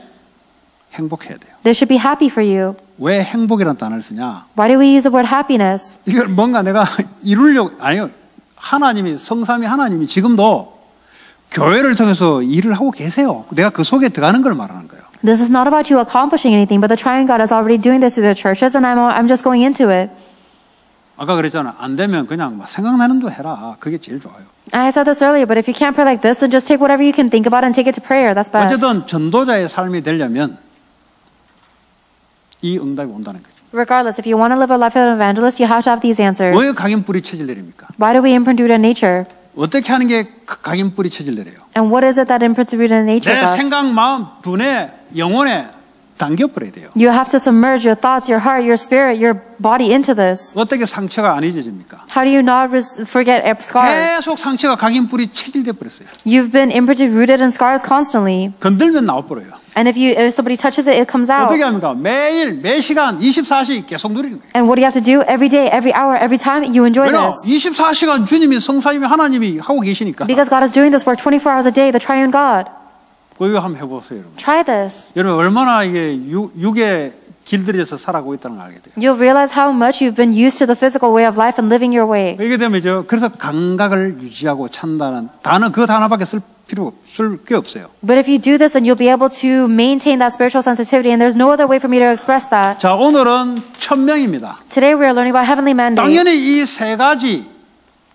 행복해야 돼요. This should be happy for you. 왜 행복이라는 단어를 쓰냐? Why do we use the word happiness? 이걸 뭔가 내가 이루려고 아니요. 하나님이 성삼위 하나님이 지금도 교회를 통해서 일을 하고 계세요. 내가 그 속에 들어가는 걸 말하는 거예요. This is not about you accomplishing anything, but the triune God is already doing this through the churches, and I'm just going into it. 아까 그랬잖아. 안 되면 그냥 막 생각나는 대로 해라. 그게 제일 좋아요. I said this earlier, but if you can't pray like this, then just take whatever you can think about and take it to prayer. That's best. 어쨌든 전도자의 삶이 되려면 이 응답이 온다는 거죠. Regardless, if you want to live a life of an evangelist, you have to have these answers. 왜 각인 뿌리 체질 내립니까? Why do we imprint rooted nature? 어떻게 하는 게 각인 뿌리 체질 내려요? And what is it that imprints rooted nature 내 us? 생각, 마음, 두뇌, 영혼에 당겨버려야 돼요. You have to submerge your thoughts, your heart, your spirit, your body into this. 어떻게 상처가 안 잊어집니까? How do you not forget scars? 계속 상처가 각인 뿌리 체질돼 버렸어요. You've been imprinted, rooted in scars constantly. 건들면 나와버려요. And if somebody touches it, it comes out. 어떻게 합니까? 매일, 매시간, 24시 계속 누리는 거예요. And what do you have to do every day, every hour, every time? You enjoy 왜냐? this. 24시간 주님이 성사님이 하나님이 하고 계시니까. Because God is doing this work 24 hours a day, the triune God. 그거 한번 해보세요, 여러분. Try this. 여러분 얼마나 이게 육의 길들여서 살아가고 있다는 걸 알게 돼요. You'll realize how much you've been used to the physical way of life and living your way. 이게 되면 그래서 감각을 유지하고 찬다는 단어 그 단어밖에 쓸 게 없어요. But if you do this, then you'll be able to maintain that spiritual sensitivity, and there's no other way for me to express that. 자, 오늘은 천명입니다. Today we are learning about heavenly mandate. 당연히 이 세 가지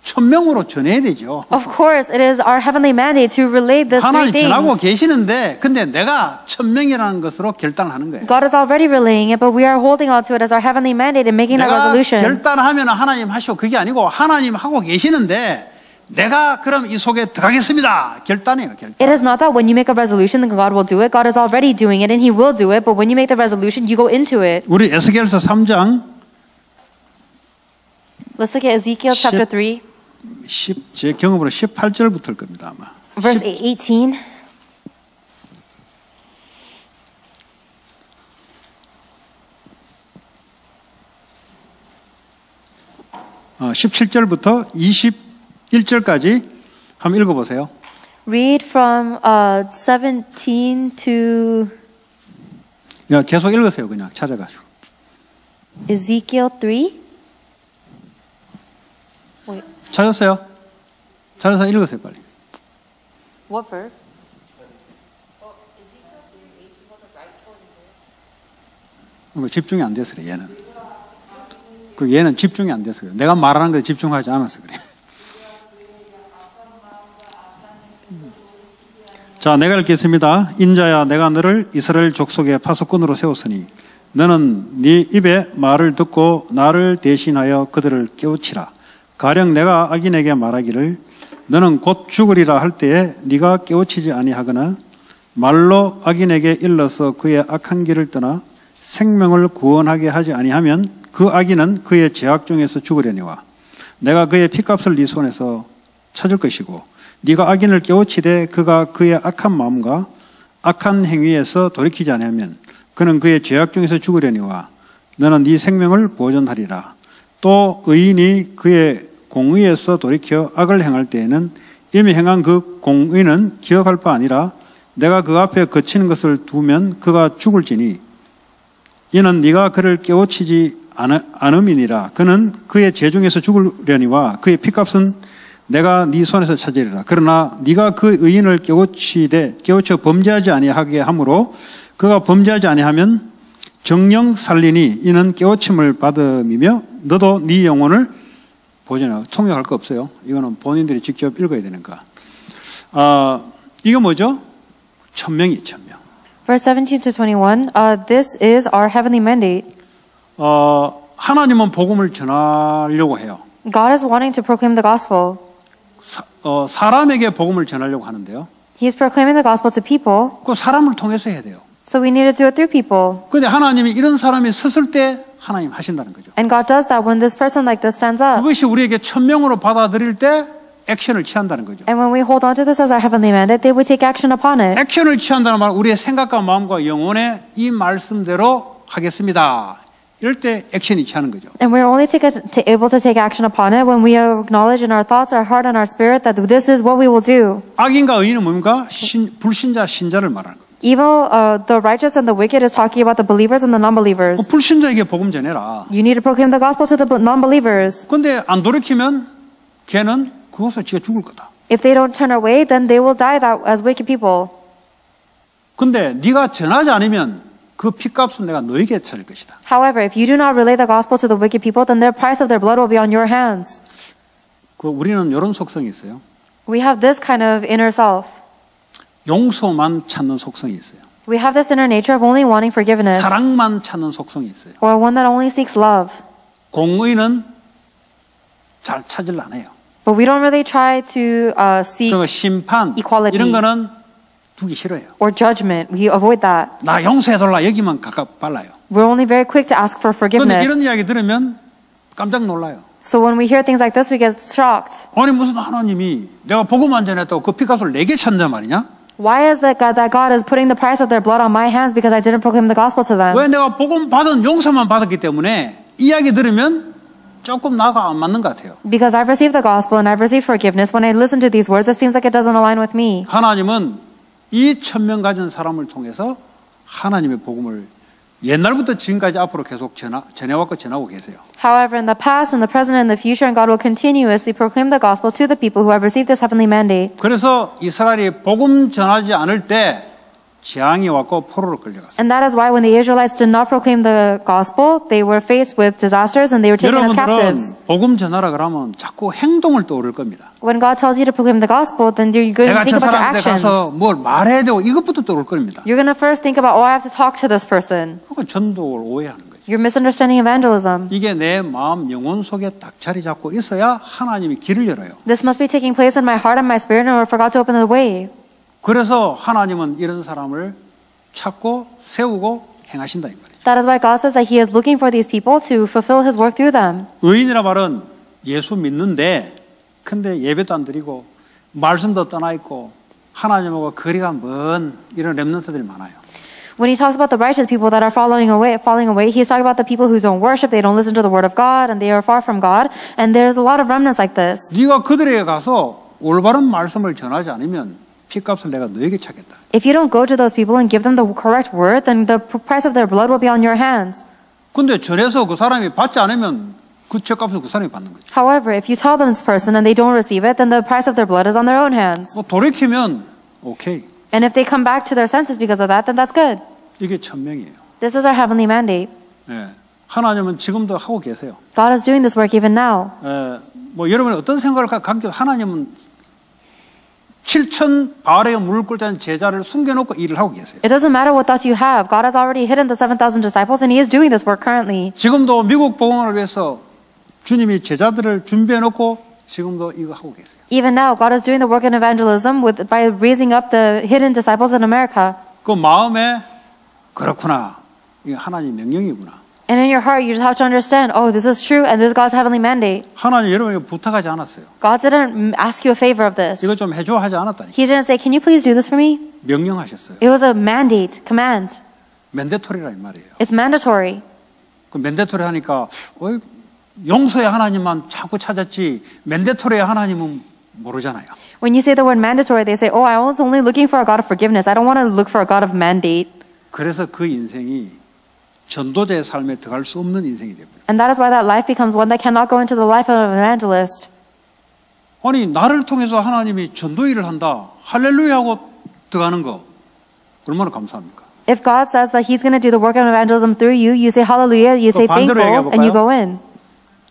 천명으로 전해야 되죠. Of course, it is our heavenly mandate to relate these three 하나님 전하고 things. 계시는데 근데 내가 천명이라는 것으로 결단하는 거예요. God is already relaying it, but we are holding on to it as our heavenly mandate and making that 내가 resolution. 결단하면 하나님 하시고 그게 아니고 하나님 하고 계시는데 내가 그럼 이 속에 들어가겠습니다. 결단이에요, 결단. It is not that when you make a resolution, then God will do it. God is already doing it, and He will do it. But when you make the resolution, you go into it. 우리 에스겔서 3장 Let's look at Ezekiel chapter 3, 제 경험으로 18절부터일 겁니다, 아마. verse 18. 어, 17절부터 21절까지 한번 읽어보세요. Read from 17 to 야, 계속 읽으세요, 그냥 찾아가지고. Ezekiel 3. Wait, 찾았어요? 찾아서 읽으세요, 빨리. what verse? 집중이 안 돼서 그래, 얘는. 얘는 집중이 안 돼서 그래. 내가 말하는 것에 집중하지 않아서 그래. 자, 내가 읽겠습니다. 인자야, 내가 너를 이스라엘 족속의 파수꾼으로 세웠으니 너는 네 입에 말을 듣고 나를 대신하여 그들을 깨우치라. 가령 내가 악인에게 말하기를 너는 곧 죽으리라 할 때에 네가 깨우치지 아니하거나 말로 악인에게 일러서 그의 악한 길을 떠나 생명을 구원하게 하지 아니하면 그 악인은 그의 죄악 중에서 죽으려니와 내가 그의 피값을 네 손에서 찾을 것이고 네가 악인을 깨우치되 그가 그의 악한 마음과 악한 행위에서 돌이키지 않으면 그는 그의 죄악 중에서 죽으려니와 너는 네 생명을 보존하리라. 또 의인이 그의 공의에서 돌이켜 악을 행할 때에는 이미 행한 그 공의는 기억할 바 아니라 내가 그 앞에 거치는 것을 두면 그가 죽을지니 이는 네가 그를 깨우치지 않음이니라. 그는 그의 죄 중에서 죽으려니와 그의 피값은 내가 네 손에서 찾으리라. 그러나 네가 그 의인을 깨우쳐 범죄하지 아니하게 하므로 그가 범죄하지 아니하면 정령 살리니 이는 깨우침을 받음이며 너도 네 영혼을 보존하라. 통역할 거 없어요. 이거는 본인들이 직접 읽어야 되니까. 이거 뭐죠? 천명이 천명. Verse 17 to 21, this is our heavenly mandate. 하나님은 복음을 전하려고 해요. God is wanting to proclaim the gospel. 사람에게 복음을 전하려고 하는데요. He is proclaiming the gospel to people. 그 사람을 통해서 해야 돼요. So we need to do it through people. 그런데 하나님이 이런 사람이 섰을 때 하나님 하신다는 거죠. And God does that when this person like this stands up. 그것이 우리에게 천명으로 받아들일 때 액션을 취한다는 거죠. And when we hold on to this as our heavenly mandate, they will take action upon it. 액션을 취한다는 말은 우리의 생각과 마음과 영혼에 이 말씀대로 하겠습니다. 이럴 때 액션이 취하는 거죠. And we're only able to take action upon it when we acknowledge in our thoughts, our heart, and our spirit that this is what we will do. 악인과 의인은 뭡니까? 불신자, 신자를 말하는 거예요. Evil, the righteous and the wicked is talking about the believers and the non-believers. 불신자에게 복음 전해라. You need to proclaim the gospel to the non-believers. 그런데 안 돌이키면 걔는 그것을 지가 죽을 거다. If they don't turn away, then they will die as wicked people. 그런데 네가 전하지 않으면 그 핏값은 내가 너에게 찾을 것이다. However, if you do not relay the gospel to the wicked people, then the price of their blood will be on your hands. 우리는 이런 속성이 있어요. We have this kind of inner self. 용서만 찾는 속성이 있어요. We have this inner nature of only wanting forgiveness. 사랑만 찾는 속성이 있어요. Or one that only seeks love. 공의는 잘 찾으려 안 해요. But we don't really try to seek 그리고 심판 equality. 이런 거는 두기 싫어요. Or judgment. We avoid that. 나 용서해달라 여기만 각각 발라요. We're only very quick to ask for 그런데 forgiveness. 이런 이야기 들으면 깜짝 놀라요. So when we hear things like this, we get shocked. 아니 무슨 하나님이 내가 복음 안 전했다고 그 핏값을 내게 찾는단 말이냐? Why is that God is putting the price of their blood on my hands because I didn't proclaim the gospel to them? 왜 내가 복음 받은 용서만 받았기 때문에 이야기 들으면 조금 나가 안 맞는 것 같아요. Because I've received the gospel and I've received forgiveness. When I listen to these words, it seems like it doesn't align with me. 하나님은 이 천명 가진 사람을 통해서 하나님의 복음을 옛날부터 지금까지 앞으로 계속 전해왔고 전하고 계세요. However, in the past, in the present, and the future, and God will continuously proclaim the gospel to the people who have received this heavenly mandate. 그래서 이스라엘이 복음 전하지 않을 때 재앙이 왔고 포로로 끌려갔어요. And that is why when the Israelites did not proclaim the gospel, they were faced with disasters and they were taken as captives. 여러분들은 복음 전하라 그러면 자꾸 행동을 떠오를 겁니다. When God tells you to proclaim the gospel, then you're going to 내가 think 저 about your 사람한테 actions. 가서 뭘 말해야 되고 이것부터 떠오를 겁니다. You're going to first think about, oh, I have to talk to this person. 그건 전도를 오해하는 거예요. You're misunderstanding evangelism. 이게 내 마음 영혼 속에 딱 자리 잡고 있어야 하나님이 길을 열어요. This must be taking place in my heart and my spirit in order for God to open the way. 그래서 하나님은 이런 사람을 찾고 세우고 행하신다 이 말이에요. That is why God says that He is looking for these people to fulfill His work through them. 의인이라 말은 예수 믿는데 근데 예배도 안 드리고 말씀도 떠나 있고 하나님하고 거리가 먼 이런 렘넌트들이 많아요. When He talks about the righteous people that are falling away, He's talking about the people who don't worship, they don't listen to the word of God, and they are far from God. And there's a lot of remnants like this. 네가 그들에게 가서 올바른 말씀을 전하지 않으면 핏값을 내가 너에게 찾겠다. If you don't go to those people and give them the correct word, then the price of their blood will be on your hands. 근데 전해서 그 사람이 받지 않으면 그 죄값을 그 사람이 받는 거죠. However, if you tell them this person and they don't receive it, then the price of their blood is on their own hands. 뭐 돌이키면 오케이. And if they come back to their senses because of that, then that's good. 이게 천명이에요. This is our heavenly mandate. 예. 하나님은 지금도 하고 계세요. God is doing this work even now. 예. 뭐 여러분이 어떤 생각을 갖고 하나님은 7천 바알의 물을 끓지 않은 제자를 숨겨놓고 일을 하고 계세요. It doesn't matter what thoughts you have. God has already hidden the 7,000 disciples and He is doing this work currently. 지금도 미국 복음을 위해서 주님이 제자들을 준비해놓고 지금도 이거 하고 계세요. Even now, God is doing the work in evangelism by raising up the hidden disciples in America. 그 마음에 그렇구나. 이게 하나님 명령이구나. And in your heart, you just have to understand, oh, this is true and this is God's heavenly mandate. 하나님 여러분에게 부탁하지 않았어요. God didn't ask you a favor of this. 이거 좀 해줘 하지 않았다니. He didn't say, can you please do this for me? 명령하셨어요. It was a mandate, command. 맨데토리라 이 말이에요. It's mandatory. 그 맨데토리 하니까 용서의 하나님만 자꾸 찾았지 맨데토리의 하나님은 모르잖아요. When you say the word mandatory, they say, oh, I was only looking for a God of forgiveness. I don't want to look for a God of mandate. 그래서 그 인생이 전도자의 삶에 들어갈 수 없는 인생이 됩니다. And that is why that life becomes one that cannot go into the life of an evangelist. 아니 나를 통해서 하나님이 전도 일을 한다. 할렐루야 하고 들어가는 거 얼마나 감사합니까? If God says that He's going to do the work of evangelism through you, you say hallelujah, you say 반대로 thankful, and you go in.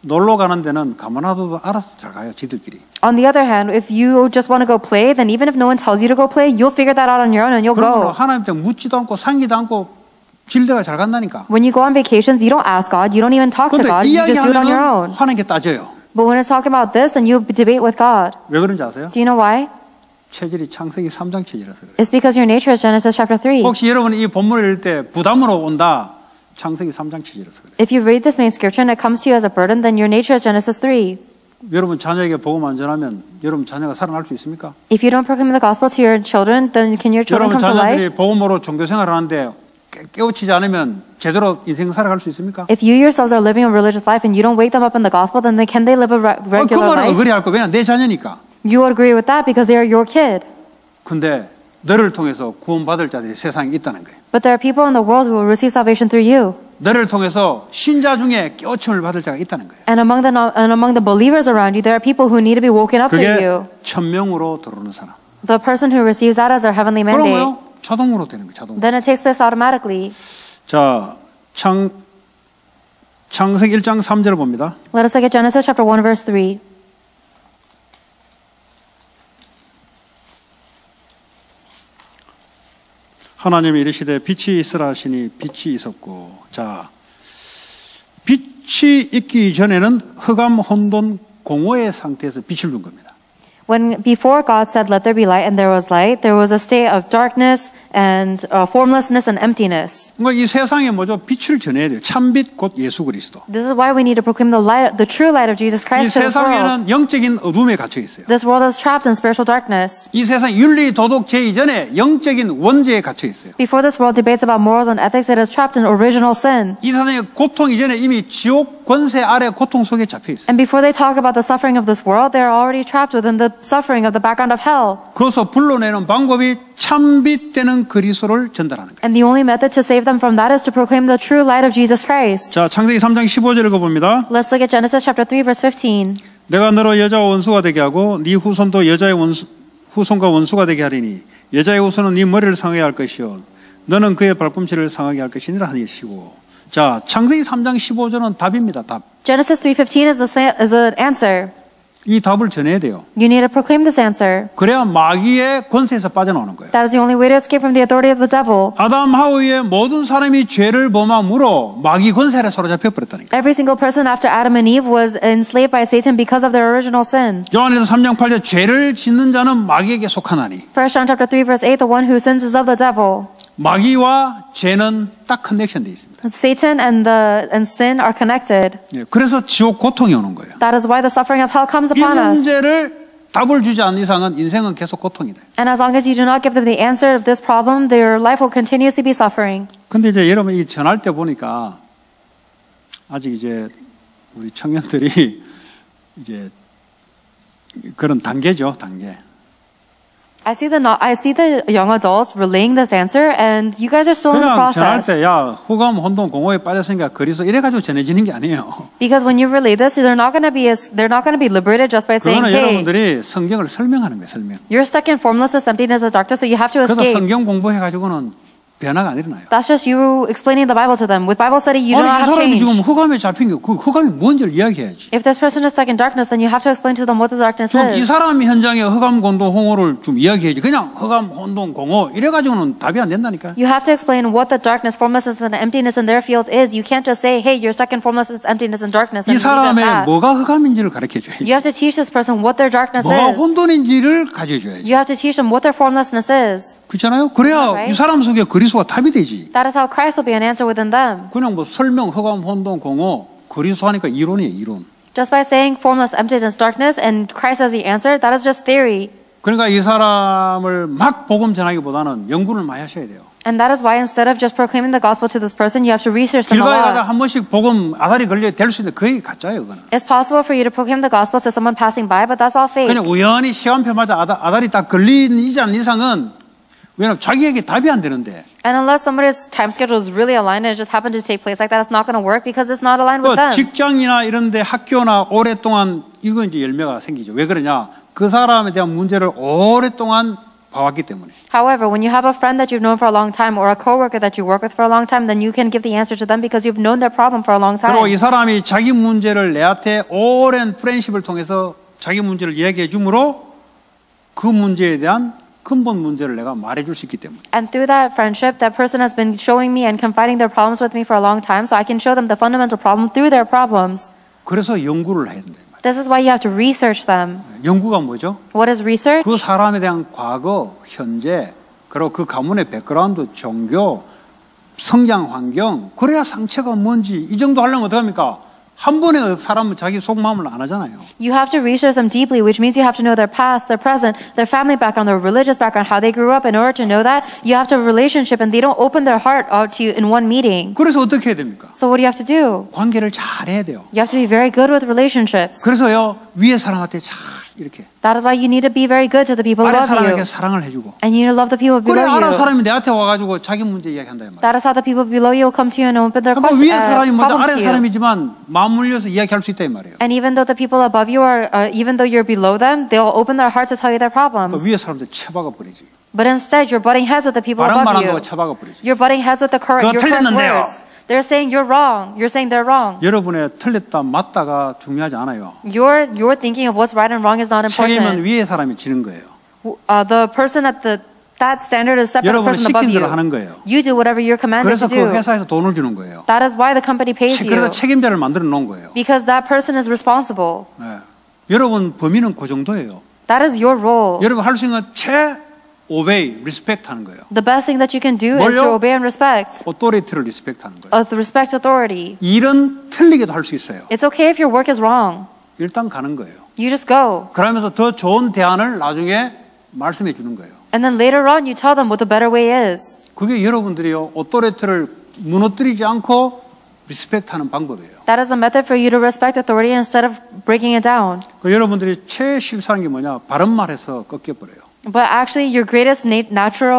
놀러 가는 데는 가만 놔둬도 알아서 잘 가요, 지들끼리. On the other hand, if you just want to go play, then even if no one tells you to go play, you'll figure that out on your own and you'll 그러므로 go. 하나님한테 묻지도 않고 상기도 않고 질대가 잘 간다니까. When you go on vacations, you don't ask God, you don't even talk to 근데 God, you just do it on your own. 이야기하면은 하나님께 따져요. But when it's talking about this, then you debate with God. 왜 그런지 아세요? Do you know why? 체질이 창세기 3장 체질이라서 그래요. It's because your nature is Genesis chapter 3. 혹시 여러분이 이 본문을 읽을 때 부담으로 온다. 창세기 3장 체질이라서 그래요. If you read this main scripture and it comes to you as a burden, then your nature is Genesis 3. 여러분 자녀에게 복음 안 전하면 여러분 자녀가 살아날 수 있습니까? If you don't proclaim the gospel to your children, then can your children 여러분 come to life? 자녀들이 복음으로 종교 생활을 하는데 깨우치지 않으면 제대로 인생 살아갈 수 있습니까? If you yourselves are living a religious life and you don't wake them up in the gospel, then can they live a 그 regular 말은 life? 어그리 할 거. 왜냐 내 자녀니까. You would agree with that because they are your kid. 근데 너를 통해서 구원받을 자들이 세상에 있다는 거예요. But there are people in the world who will receive salvation through you. 너를 통해서 신자 중에 깨우침을 받을 자가 있다는 거예요. And among the believers around you, there are people who need to be woken up through 그게 you. 천명으로 들어오는 사람. The person who receives that as their heavenly mandate, 그러면요 자동으로 되는 거예요. 자동으로. then it takes place automatically. 자, 창세기 1장 3절을 봅니다. Let us look at Genesis chapter 1 verse 3. 하나님이 이르시되 빛이 있으라 하시니 빛이 있었고, 자, 빛이 있기 전에는 흑암, 혼돈, 공허의 상태에서 빛을 준 겁니다. When before God said, "Let there be light," and there was a state of darkness and formlessness and emptiness. 그러니까 이 세상에 뭐죠? 빛을 전해야 돼요. 참빛 곧 예수 그리스도. This is why we need to proclaim the true light of Jesus 이 Christ to this world. 세상에는 영적인 어둠에 갇혀 있어요. This world is trapped in spiritual darkness. 이 세상 윤리 도덕 제의 이전에 영적인 원죄에 갇혀 있어요. Before this world debates about morals and ethics, it is trapped in original sin. 이 세상의 고통 이전에 이미 지옥 권세 아래 고통 속에 잡혀 있어요. And before they talk about the suffering of this world, they are already trapped within the suffering of the background of hell. 그것을 불러내는 방법이 참빛 되는 그리스도를 전달하는 거예요. And the only method to save them from that is to proclaim the true light of Jesus Christ. 자, 창세기 3장 15절 읽어봅니다. Let's look at Genesis chapter 3 verse 15. 내가 너로 여자와 원수가 되게 하고 네 후손도 여자의 후손과 원수가 되게 하리니 여자의 후손은 네 머리를 상하게 할 것이요 너는 그의 발꿈치를 상하게 할 것이니라 하시고. 자, 창세기 3장 15절은 답입니다. 답. Genesis 3:15 is an answer. 이 답을 전해야 돼요. You need to proclaim this answer. 그래야 마귀의 권세에서 빠져나오는 거예요. That is the only way to escape from the authority of the devil. 아담 하와의 모든 사람이 죄를 범함으로 마귀 권세 아래 사로잡혀 버렸다니까. Every single person after Adam and Eve was enslaved by Satan because of their original sin. 요한일서 3장 8절 죄를 짓는 자는 마귀에게 속하나니. 1 John chapter 3 verse 8, the one who sins is of the devil. 마귀와 죄는 딱 커넥션 돼 있습니다. Satan and sin are connected. 예, 그래서 지옥 고통이 오는 거예요. That is why the suffering of hell comes 이 upon us. 문제를 답을 주지 않는 이상은 인생은 계속 고통이 돼요. And as long as you do not give them the answer of this problem, their life will continuously be suffering. 근데 이제 여러분 이 전할 때 보니까 아직 이제 우리 청년들이 이제 그런 단계죠, 단계. I see the young adults relaying this answer, and you guys are still in the 그냥 전할 process. 때 야 후감 혼돈 공허에 빠졌으니까 그리스도 이래가지고 전해지는 게 아니에요. Because when you relay this, they're not going to be liberated just by saying, 그거는 "Hey, 여러분들이 성경을 설명하는 거예요, 설명. you're stuck in formlessness, emptiness, and darkness, so you have to 그래서 escape." 성경 공부해가지고는 변화가 안 일어나요. That's just you explaining the Bible to them. With Bible study, you do 아니 not 이 have 사람이 change. 지금 흑암에 잡힌 게 그 흑암이 뭔지를 이야기해야지. If this person is stuck in darkness, then you have to explain to them what the darkness 좀 이 is. 사람이 현장에 흑암 혼돈 홍어를 좀 이야기해야지. 그냥 흑암 혼돈 공허 이래가지고는 답이 안 된다니까. You have to explain what the darkness, formlessness, and emptiness in their field is. You can't just say, "Hey, you're stuck in formlessness, emptiness, and darkness," 이 and leave it at 사람의 that. 뭐가 흑암인지를 가르쳐줘야지. You have to teach this person what their darkness 뭐가 is. 혼돈인지를 가르쳐줘야지. You have to teach them what their formlessness is. 그렇잖아요. 그래야 Right? 이 사람 속에 그리스도가 답이 되지. That is how Christ will be an answer within them. 그냥 뭐 설명 흑암 혼돈 공허 그리스도 하니까 이론이에요, 이론. Just by saying formless, emptiness, darkness, and Christ as the answer, that is just theory. 그러니까 이 사람을 막 복음 전하기보다는 연구를 많이 하셔야 돼요. And that is why instead of just proclaiming the gospel to this person, you have to research them a 길가에 가다 lot. 한 번씩 복음 아다리 걸려 될 수 있는데 거의 가짜예요, 그거는. It's possible for you to proclaim the gospel to someone passing by, but that's all fake. 그냥 우연히 시간표 맞아 아다리 딱 걸리지 않는 이상은 왜냐면 자기에게 답이 안 되는데. And unless somebody's time schedule is really aligned and it just happened to take place like that, it's not going to work because it's not aligned with 그 them. 직장이나 이런데 학교나 오랫동안 이거 이제 열매가 생기죠. 왜 그러냐? 그 사람에 대한 문제를 오랫동안 봐왔기 때문에. However, when you have a friend that you've known for a long time or a coworker that you work with for a long time, then you can give the answer to them because you've known their problem for a long 그리고 time. 이 사람이 자기 문제를 내한테 오랜 프렌십을 통해서 자기 문제를 얘기해 주므로 그 문제에 대한 근본 문제를 내가 말해줄 수 있기 때문에. And through that friendship, that person has been showing me and confiding their problems with me for a long time, so I can show them the fundamental problem through their problems. 그래서 연구를 해야 된다. This is why you have to research them. 연구가 뭐죠? What is research? 그 사람에 대한 과거, 현재, 그리고 그 가문의 백그라운드, 종교, 성장 환경, 그래야 상처가 뭔지 이 정도 하려면 어떡합니까? 한 번에 사람은 자기 속마음을 안 하잖아요. You have to research them deeply, which means you have to know their past, their present, their family background, their religious background, how they grew up. In order to know that, you have to have a relationship, and they don't open their heart out to you in one meeting. 그래서 어떻게 해야 됩니까? So what do you have to do? 관계를 잘 해야 돼요. You have to be very good with relationships. 그래서요, 위에 사람한테 잘 이렇게 That is why you need to be very good to the people who 아래 love 사람에게 you. 사랑을 해주고. And you need to love the people 그래 below 아래 you. 사람이 내한테 와가지고 자기 문제 이야기한다 이 말이에요. That is how the people below you will come to you and open their 그럼 위에 사람이 먼저 problems 아래 to you. 사람이지만 맞물려서 이야기할 수 있다 이 말이에요. And even though the people above you are, even though you're below them, they'll open their hearts to tell you their 그 problems. 위에 사람들 쳐박아 버리지. But instead, you're butting heads with the people 바람 above 말한 you. 거 쳐박아 버리지. You're butting heads with 그거 your correct 틀렸는데요. words. They're saying you're wrong. You're saying they're wrong. 여러분의 틀렸다 맞다가 중요하지 않아요. Your thinking of what's right and wrong is not 책임은 important. 위에 사람이 지는 거예요. The person at that standard is set by the 여러분은 person above 시킨 you. 대로 하는 거예요. You do whatever you're commanded 그래서 to 그 do. 회사에서 돈을 주는 거예요. That is why the company pays 그래서 you. 책임자를 만들어 놓은 거예요. Because that person is responsible. 네. 여러분 범위는 그 정도예요. That is your role. 여러분 할 수 있는 obey, respect 하는 거예요. The best thing that you can do is to 뭘요? obey and respect. authority를 respect 하는 거예요. Respect authority. 일은 틀리게도 할 수 있어요. It's okay if your work is wrong. 일단 가는 거예요. You just go. 그러면서 더 좋은 대안을 나중에 말씀해 주는 거예요. And then later on, you tell them what the better way is. 그게 여러분들이요, authority를 무너뜨리지 않고 respect 하는 방법이에요. That is the method for you to respect authority instead of breaking it down. 그 여러분들이 제일 싫어하는 게 뭐냐? 바른 말해서 꺾여버려요. But actually, your greatest nature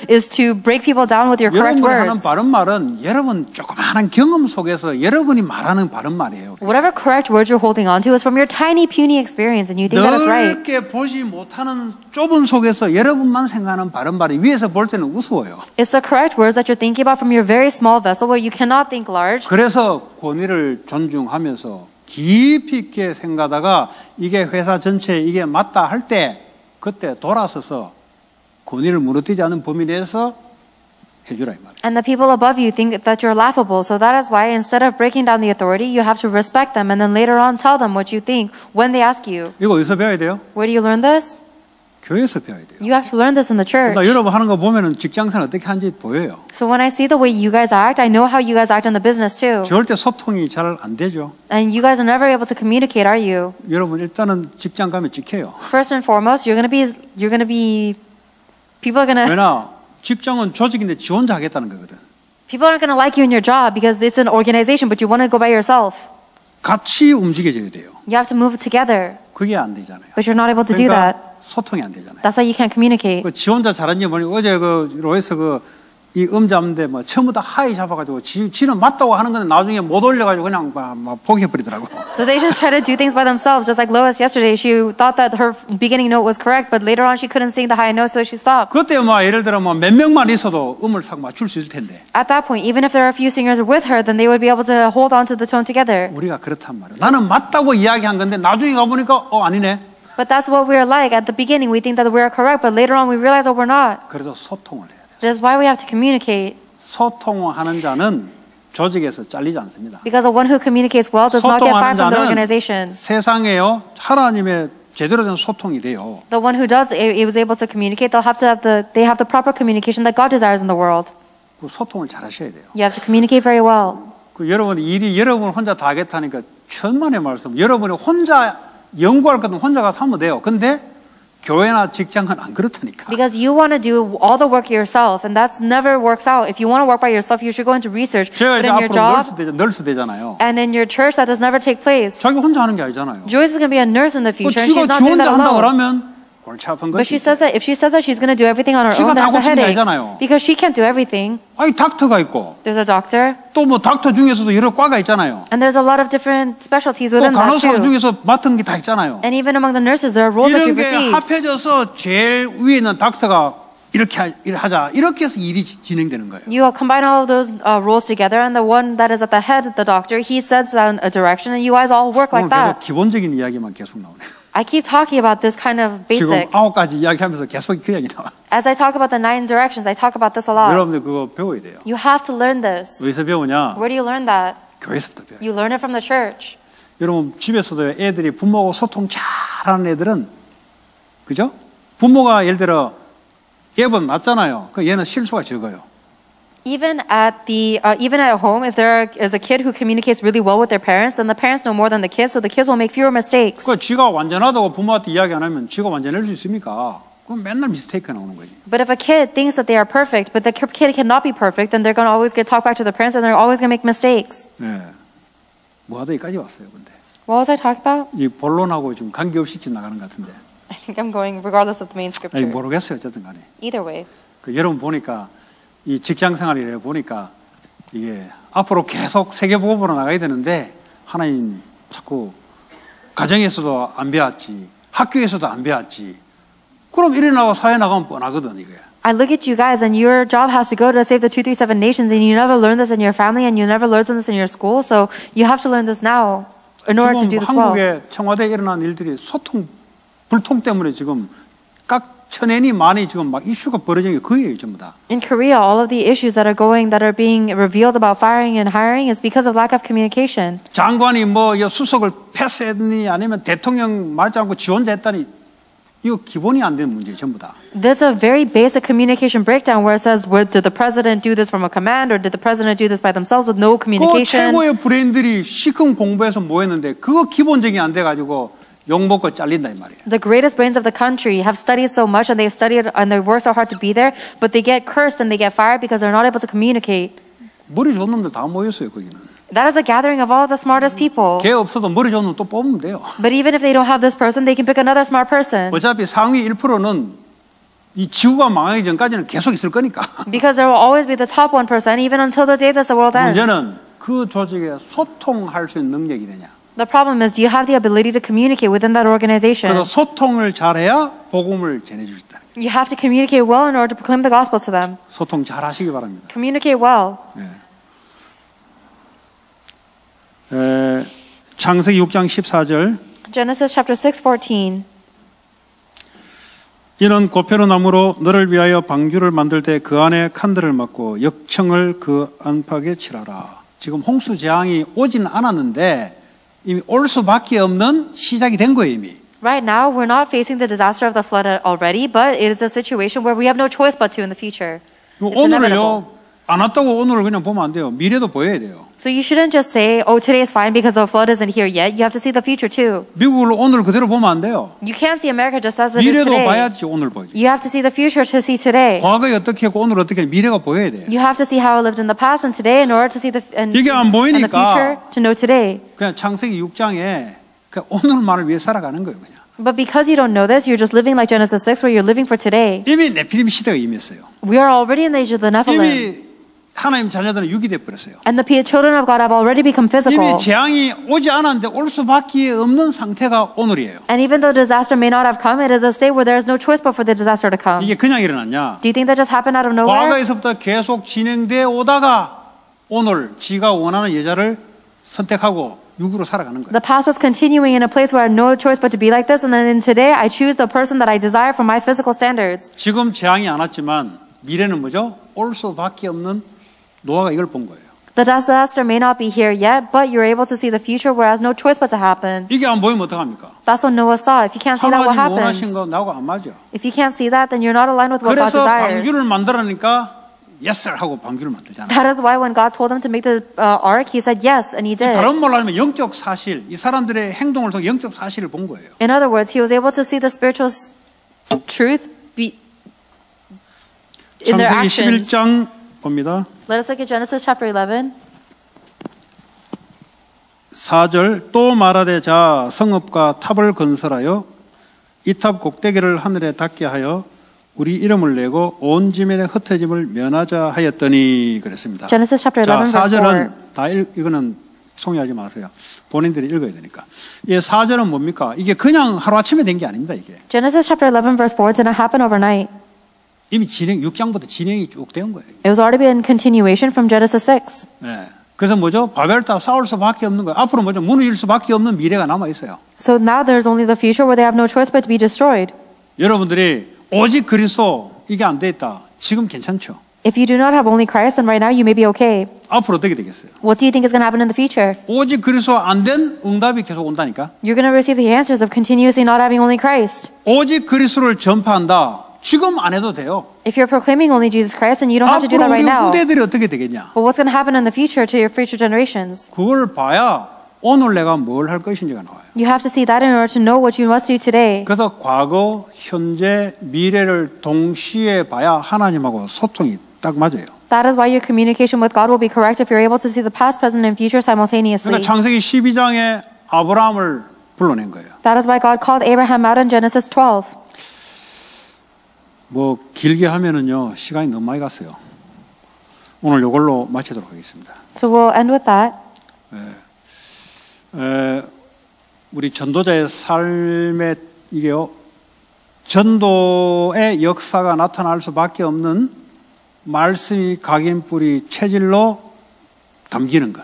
is to break people down with your correct 여러분이 하는 words. 바른 말은 여러분 조그마한 경험 속에서 여러분이 말하는 바른 말이에요. Whatever correct words you're holding on to is from your tiny, puny experience, and you think that is right. 넓게 보지 못하는 좁은 속에서 여러분만 생각하는 바른 말이 위에서 볼 때는 우스워요. It's the correct words that you're thinking about from your very small vessel where you cannot think large. 그래서 권위를 존중하면서 깊이 있게 생각하다가 이게 회사 전체에 이게 맞다 할 때 그때 돌아서서 권위를 무너뜨리지 않은 범위 내에서 해주라 이 말이에요. And the people above you think that you're laughable. So that is why instead of breaking down the authority, you have to respect them and then later on tell them what you think when they ask you. 이거 어디서 배워야 돼요? Where do you learn this? 교회에서 배워야 돼요. You have to learn this in the church. 그러니까 여러분 하는 거 보면은 직장생활 어떻게 하는지 보여요. So when I see the way you guys act, I know how you guys act in the business too. 절대 소통이 잘 안 되죠. And you guys are never able to communicate, are you? 여러분 일단은 직장 가면 지켜요. First and foremost, people are gonna, 왜냐? 직장은 조직인데 지 혼자 하겠다는 거거든. people aren't gonna like you in your job because it's an organization, but you want to go by yourself. 같이 움직여져야 돼요. You have to move together, 그게 안 되잖아요. but you're not able to do that. 그러니까 소통이 안 되잖아요. That's why you can't communicate. 지 혼자 잘한 게 뭐니? 어제 그 로에서 이 잡는데 뭐 처음부터 하이 잡아가지고 지는 맞다고 하는 건데 나중에 못 올려가지고 그냥 막 포기해버리더라고. So they just try to do things by themselves, just like Lois yesterday. She thought that her beginning note was correct, but later on she couldn't sing the high note, so she stopped. 그때 뭐 예를 들어 뭐 몇 명만 있어도 음을 싹 맞출 수 있을 텐데. At that point, even if there are a few singers with her, then they would be able to hold on to the tone together. 우리가 그렇단 말이야. 나는 맞다고 이야기한 건데 나중에 가보니까 아니네. But that's what we're like. At the beginning, we think that we're correct, but later on we realize that we're not. 그래서 소통을 해야 돼. That's why we have to communicate. 소통하는 자는 조직에서 잘리지 않습니다. Because the one who communicates well does not get 소통하는 fired from the 자는 organization. 세상에요 하나님의 제대로 된 소통이 돼요. The one who is able to communicate, they have the proper communication that God desires in the world. 그 소통을 잘 하셔야 돼요. You have to communicate very well. 그 여러분이 일이 여러분 혼자 다 하겠다니까 천만의 말씀. 여러분이 혼자 연구할 거는 혼자 가서 하면 돼요. 근데 교회나 직장은 안 그렇다니까. Because you want to do all the work yourself, and that never works out. If you want to work by yourself, you should go into research. 제가 But 이제 in your 앞으로 job 널스 되잖아요. and in your church, that does never take place. 자기 혼자 하는 게 아니잖아요. Joyce is going to be a nurse in the 그 future, and 지가 she's not 지 doing 혼자 that 한다 alone. 그러면 골치 아픈 But 거지. she says that if she says that she's going to do everything on her 지가 own, 다 that's a 고친 게 headache. 아니잖아요. Because she can't do everything. 아니 닥터가 있고 There's a doctor, 또 뭐 닥터 중에서도 여러 과가 있잖아요. and there's a lot of different specialties 또 within that 간호사 too. 중에서 맡은 게 다 있잖아요. And even among the nurses, there are roles that 이런 you've 게 received. 합해져서 제일 위에 있는 닥터가 이렇게 하자 이렇게 해서 일이 진행되는 거예요. You combine all of those roles together, and the one that is at the head, the doctor, he sets down a direction, and you guys all work like 오늘 계속 that. 기본적인 이야기만 계속 나오네요. I keep talking about this kind of 지금 basic. 9가지 이야기하면서 계속 그 이야기 나와. As I talk about the 9 directions, I talk about this a lot. 여러분들 그거 배워야 돼요. You have to learn this. 어디서 배우냐? Where do you learn that? 교회에서부터 배워요. You learn it from the church. 여러분 집에서도 애들이 부모하고 소통 잘하는 애들은 그죠? 부모가 예를 들어 얘보다 낫잖아요. 그 얘는 실수가 적어요. Even at home, if there is a kid who communicates really well with their parents, then the parents know more than the kids, so the kids will make fewer mistakes. 그 지가 완전하다고 부모한테 이야기 안 하면 지가 완전할 수 있습니까? 그럼 맨날 미스테이크 나오는 거지. But if a kid thinks that they are perfect, but the kid cannot be perfect, then they're going to always get talked back to the parents, and they're always going to make mistakes. 네. 뭐 하다 여기까지 왔어요, 근데. What was I talking about? 이 본론하고 좀 관계없이 나가는 것 같은데. I think I'm going regardless of the main 아니 scripture. 모르겠어요, 어쨌든 간에. Either way. 그 여러분 보니까 이 직장 생활을 해 보니까 이게 앞으로 계속 세계복음으로 나가야 되는데 하나님 자꾸 가정에서도 안 배웠지, 학교에서도 안 배웠지. 그럼 이래 나가 사회 나가면 뻔하거든 이게. I look at you guys, and your job has to go to save the 237 nations, and you never learn this in your family, and you never learn this in your school, so you have to learn this now in order to do 지금 this well. 한국의 청와대에 일어난 일들이 불통 때문에 지금 각 천엔이 많이 지금 막 이슈가 벌어진 게 그예요, 전부 다. In Korea, all of the issues that are being revealed about firing and hiring is because of lack of communication. 장관이 뭐 수석을 패스했니 아니면 대통령 말지 않고 지원자 했다니 이거 기본이 안 되는 문제예요, 전부 다. There's a very basic communication breakdown where it says, did the president do this from a command, or did the president do this by themselves with no 그 communication? 최고의 브레인들이 시큰 공부해서 모였는데 그거 기본적이 안 돼가지고 욕 먹고 잘린다 이 말이에요. The greatest brains of the country have studied so much, and they've studied and they work so hard to be there, but they get cursed and they get fired because they're not able to communicate. 머리 좋은 놈들 다 모였어요, 거기는. That is a gathering of all the smartest people. 걔 없어도 머리 좋은 놈 또 뽑으면 돼요. But even if they don't have this person, they can pick another smart person. 어차피 상위 1%는 이 지구가 망하기 전까지는 계속 있을 거니까. Because there will always be the top 1%, even until the day that the world ends. 문제는 그 조직에 소통할 수 있는 능력이 되냐. The problem is, do you have the ability to communicate within that organization? 그래서 소통을 잘해야 복음을 전해줄 수 있다. You have to communicate well in order to proclaim the gospel to them. 소통 잘하시기 바랍니다. Communicate well. 창세기 6장 14절. Genesis chapter 6:14. 이는 고페로 나무로 너를 위하여 방주를 만들 때 그 안에 칸들을 막고 역청을 그 안팎에 칠하라. 지금 홍수 재앙이 오진 않았는데 이미 올 수밖에 없는 시작이 된 거예요, 이미. Right now, we're not facing the disaster of the flood already, but it is a situation where we have no choice but to in the future. It's inevitable. 오늘을요, 안 왔다고 오늘을 그냥 보면 안 돼요. 미래도 보여야 돼요. So you shouldn't just say, oh, today is fine because the flood isn't here yet. You have to see the future too. 미국을 오늘 그대로 보면 안 돼요. You can't see America just as it is 미래도 today. 봐야지 오늘 보지. You have to see the future to see today. 과거에 어떻게 했고 오늘 어떻게 했고 미래가 보여야 돼요. You have to see how I lived in the past and today in order to see 이게 안 and the 보이니까 future to know today. 그냥 창세기 6장에 그냥 오늘만을 위해 살아가는 거예요, 그냥. But because you don't know this, you're just living like Genesis 6 where you're living for today. 이미 네피림 시대가 임했어요. We are already in the age of the Nephilim. 이미 하나님 자녀들은 육이 돼 버렸어요. And the children of God have already become physical. 이미 재앙이 오지 않았는데 올 수밖에 없는 상태가 오늘이에요. And even though disaster may not have come, it is a state where there is no choice but for the disaster to come. 이게 그냥 일어났냐? Do you think that just happened out of nowhere? 과거에서부터 계속 진행돼 오다가 오늘 지가 원하는 여자를 선택하고 육으로 살아가는 거예요. The past was continuing in a place where I had no choice but to be like this, and then in today I choose the person that I desire from my physical standards. 지금 재앙이 안 왔지만 미래는 뭐죠? 올 수밖에 없는 노아가 이걸 본 거예요. The disaster may not be here yet, but you're able to see the future where it has no choice but to happen. 이게 안 보이면 어떡합니까? That's what Noah saw. If you can't see that, what 하나님 happens? 원하신 거 나하고 안 맞아. If you can't see that, then you're not aligned with what God 그래서 desires. 방주를 만들어니까 yes sir 하고 방주를 만들잖아요. That is why when God told him to make the ark, he said yes, and he did. 다른 말로 하면 영적 사실, 이 사람들의 행동을 통해 영적 사실을 본 거예요. In other words, he was able to see the spiritual truth in their 창세기 actions. 11장 봅니다. Let us look at Genesis chapter 11. 4절 또 말하되 자 성읍과 탑을 건설하여 이 탑 꼭대기를 하늘에 닿게 하여 우리 이름을 내고 온 지면의 흩어짐을 면하자 하였더니 그랬습니다. Genesis chapter 11 자, verse 4절은 다 이거는 송이하지 마세요. 본인들이 읽어야 되니까. 이 4절은 뭡니까? 이게 그냥 하루아침에 된 게 아닙니다. 이게. Genesis chapter 11 verse 4 didn't happen overnight. 이미 6장부터 진행이 쭉 된 거예요. It was already been continuation from Genesis 6. 네. 그래서 뭐죠? 바벨탑 싸울 수밖에 없는 거예요. 앞으로 뭐죠? 무너질 수밖에 없는 미래가 남아 있어요. So now there's only the future where they have no choice but to be destroyed. 여러분들이 오직 그리스도 이게 안 돼 있다. 지금 괜찮죠? If you do not have only Christ, then right now you may be okay. 앞으로 어떻게 되겠어요? What do you think is going to happen in the future? 오직 그리스도 안 된 응답이 계속 온다니까. You're going to receive the answers of continuously not having only Christ. 오직 그리스도를 전파한다. 지금 안 해도 돼요. If you're proclaiming only Jesus Christ, then you don't have to do 앞으로 that 우리 right now. 후대들이 어떻게 되겠냐? But what's going to happen in the future to your future generations? 그걸 봐야 오늘 내가 뭘 할 것인지가 나와요. You have to see that in order to know what you must do today. 그래서 과거, 현재, 미래를 동시에 봐야 하나님하고 소통이 딱 맞아요. That is why your communication with God will be correct if you're able to see the past, present, and future simultaneously. 그러니까 창세기 12장에 아브라함을 불러낸 거예요. That is why God called Abraham out in Genesis 12. 뭐 길게 하면은요 시간이 너무 많이 갔어요. 오늘 이걸로 마치도록 하겠습니다. So we'll end with that. 우리 전도자의 삶에 이게요 전도의 역사가 나타날 수밖에 없는 말씀이 각인뿌리 체질로 담기는 것.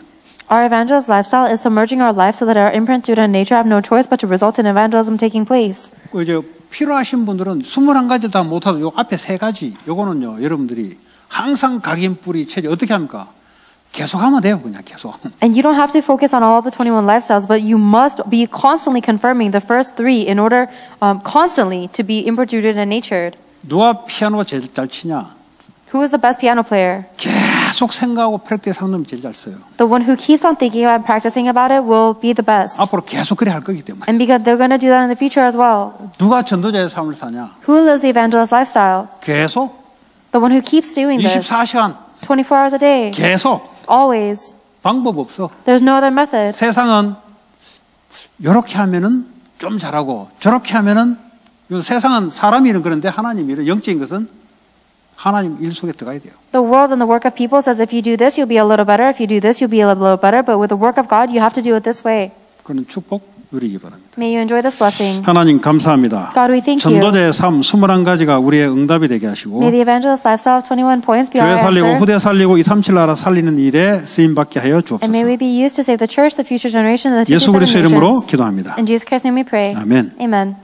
Our evangelist lifestyle is submerging our life so that our imprint, duty, and nature have no choice but to result in evangelism taking place. 그 이제 필요하신 분들은 21가지 다 못하도 요 앞에 3가지 요거는요 여러분들이 항상 각인뿌리 체질 어떻게 합니까? 계속 하면 돼요 그냥 계속. And you don't have to focus on all of the 21 lifestyles, but you must be constantly confirming the first 3 in order constantly to be imprint, duty, and natured. 누가 피아노 제일 잘 치냐? Who is the best piano player? 계속 생각하고 프랙티스 하는 놈이 제일 잘 써요. The one who keeps on thinking about and practicing about it will be the best. 앞으로 계속 그래 할 거기 때문에. And because they're going to do that in the future as well. 누가 전도자의 삶을 사냐? Who lives the evangelist lifestyle? 계속 The one who keeps doing this 24시간 24 hours a day. 계속 Always. 방법 없어. There's no other method. 세상은 이렇게 하면은 좀 잘하고 저렇게 하면은 세상은 사람 일은 그런데 하나님 일은 영적인 것은 하나님 일 속에 들어가야 돼요. The world and the work of people says if you do this, you'll be a little better. If you do this, you'll be a little better. But with the work of God, you have to do it this way. 그런 축복 누리기 바랍니다. May you enjoy this blessing. 하나님 감사합니다. God, we thank you. 전도자의 삶 21가지가 우리의 응답이 되게 하시고 May the evangelist lifestyle of 21 points be 교회 our 살리고 answer. 후대 살리고 237 나라 살리는 일에 쓰임받게 하여 And may we 주옵소서. be used to save the church, the future generation, and the 예수 237 그리스도의 이름으로 nations. 기도합니다. In Jesus Christ's name we pray. 아멘. Amen.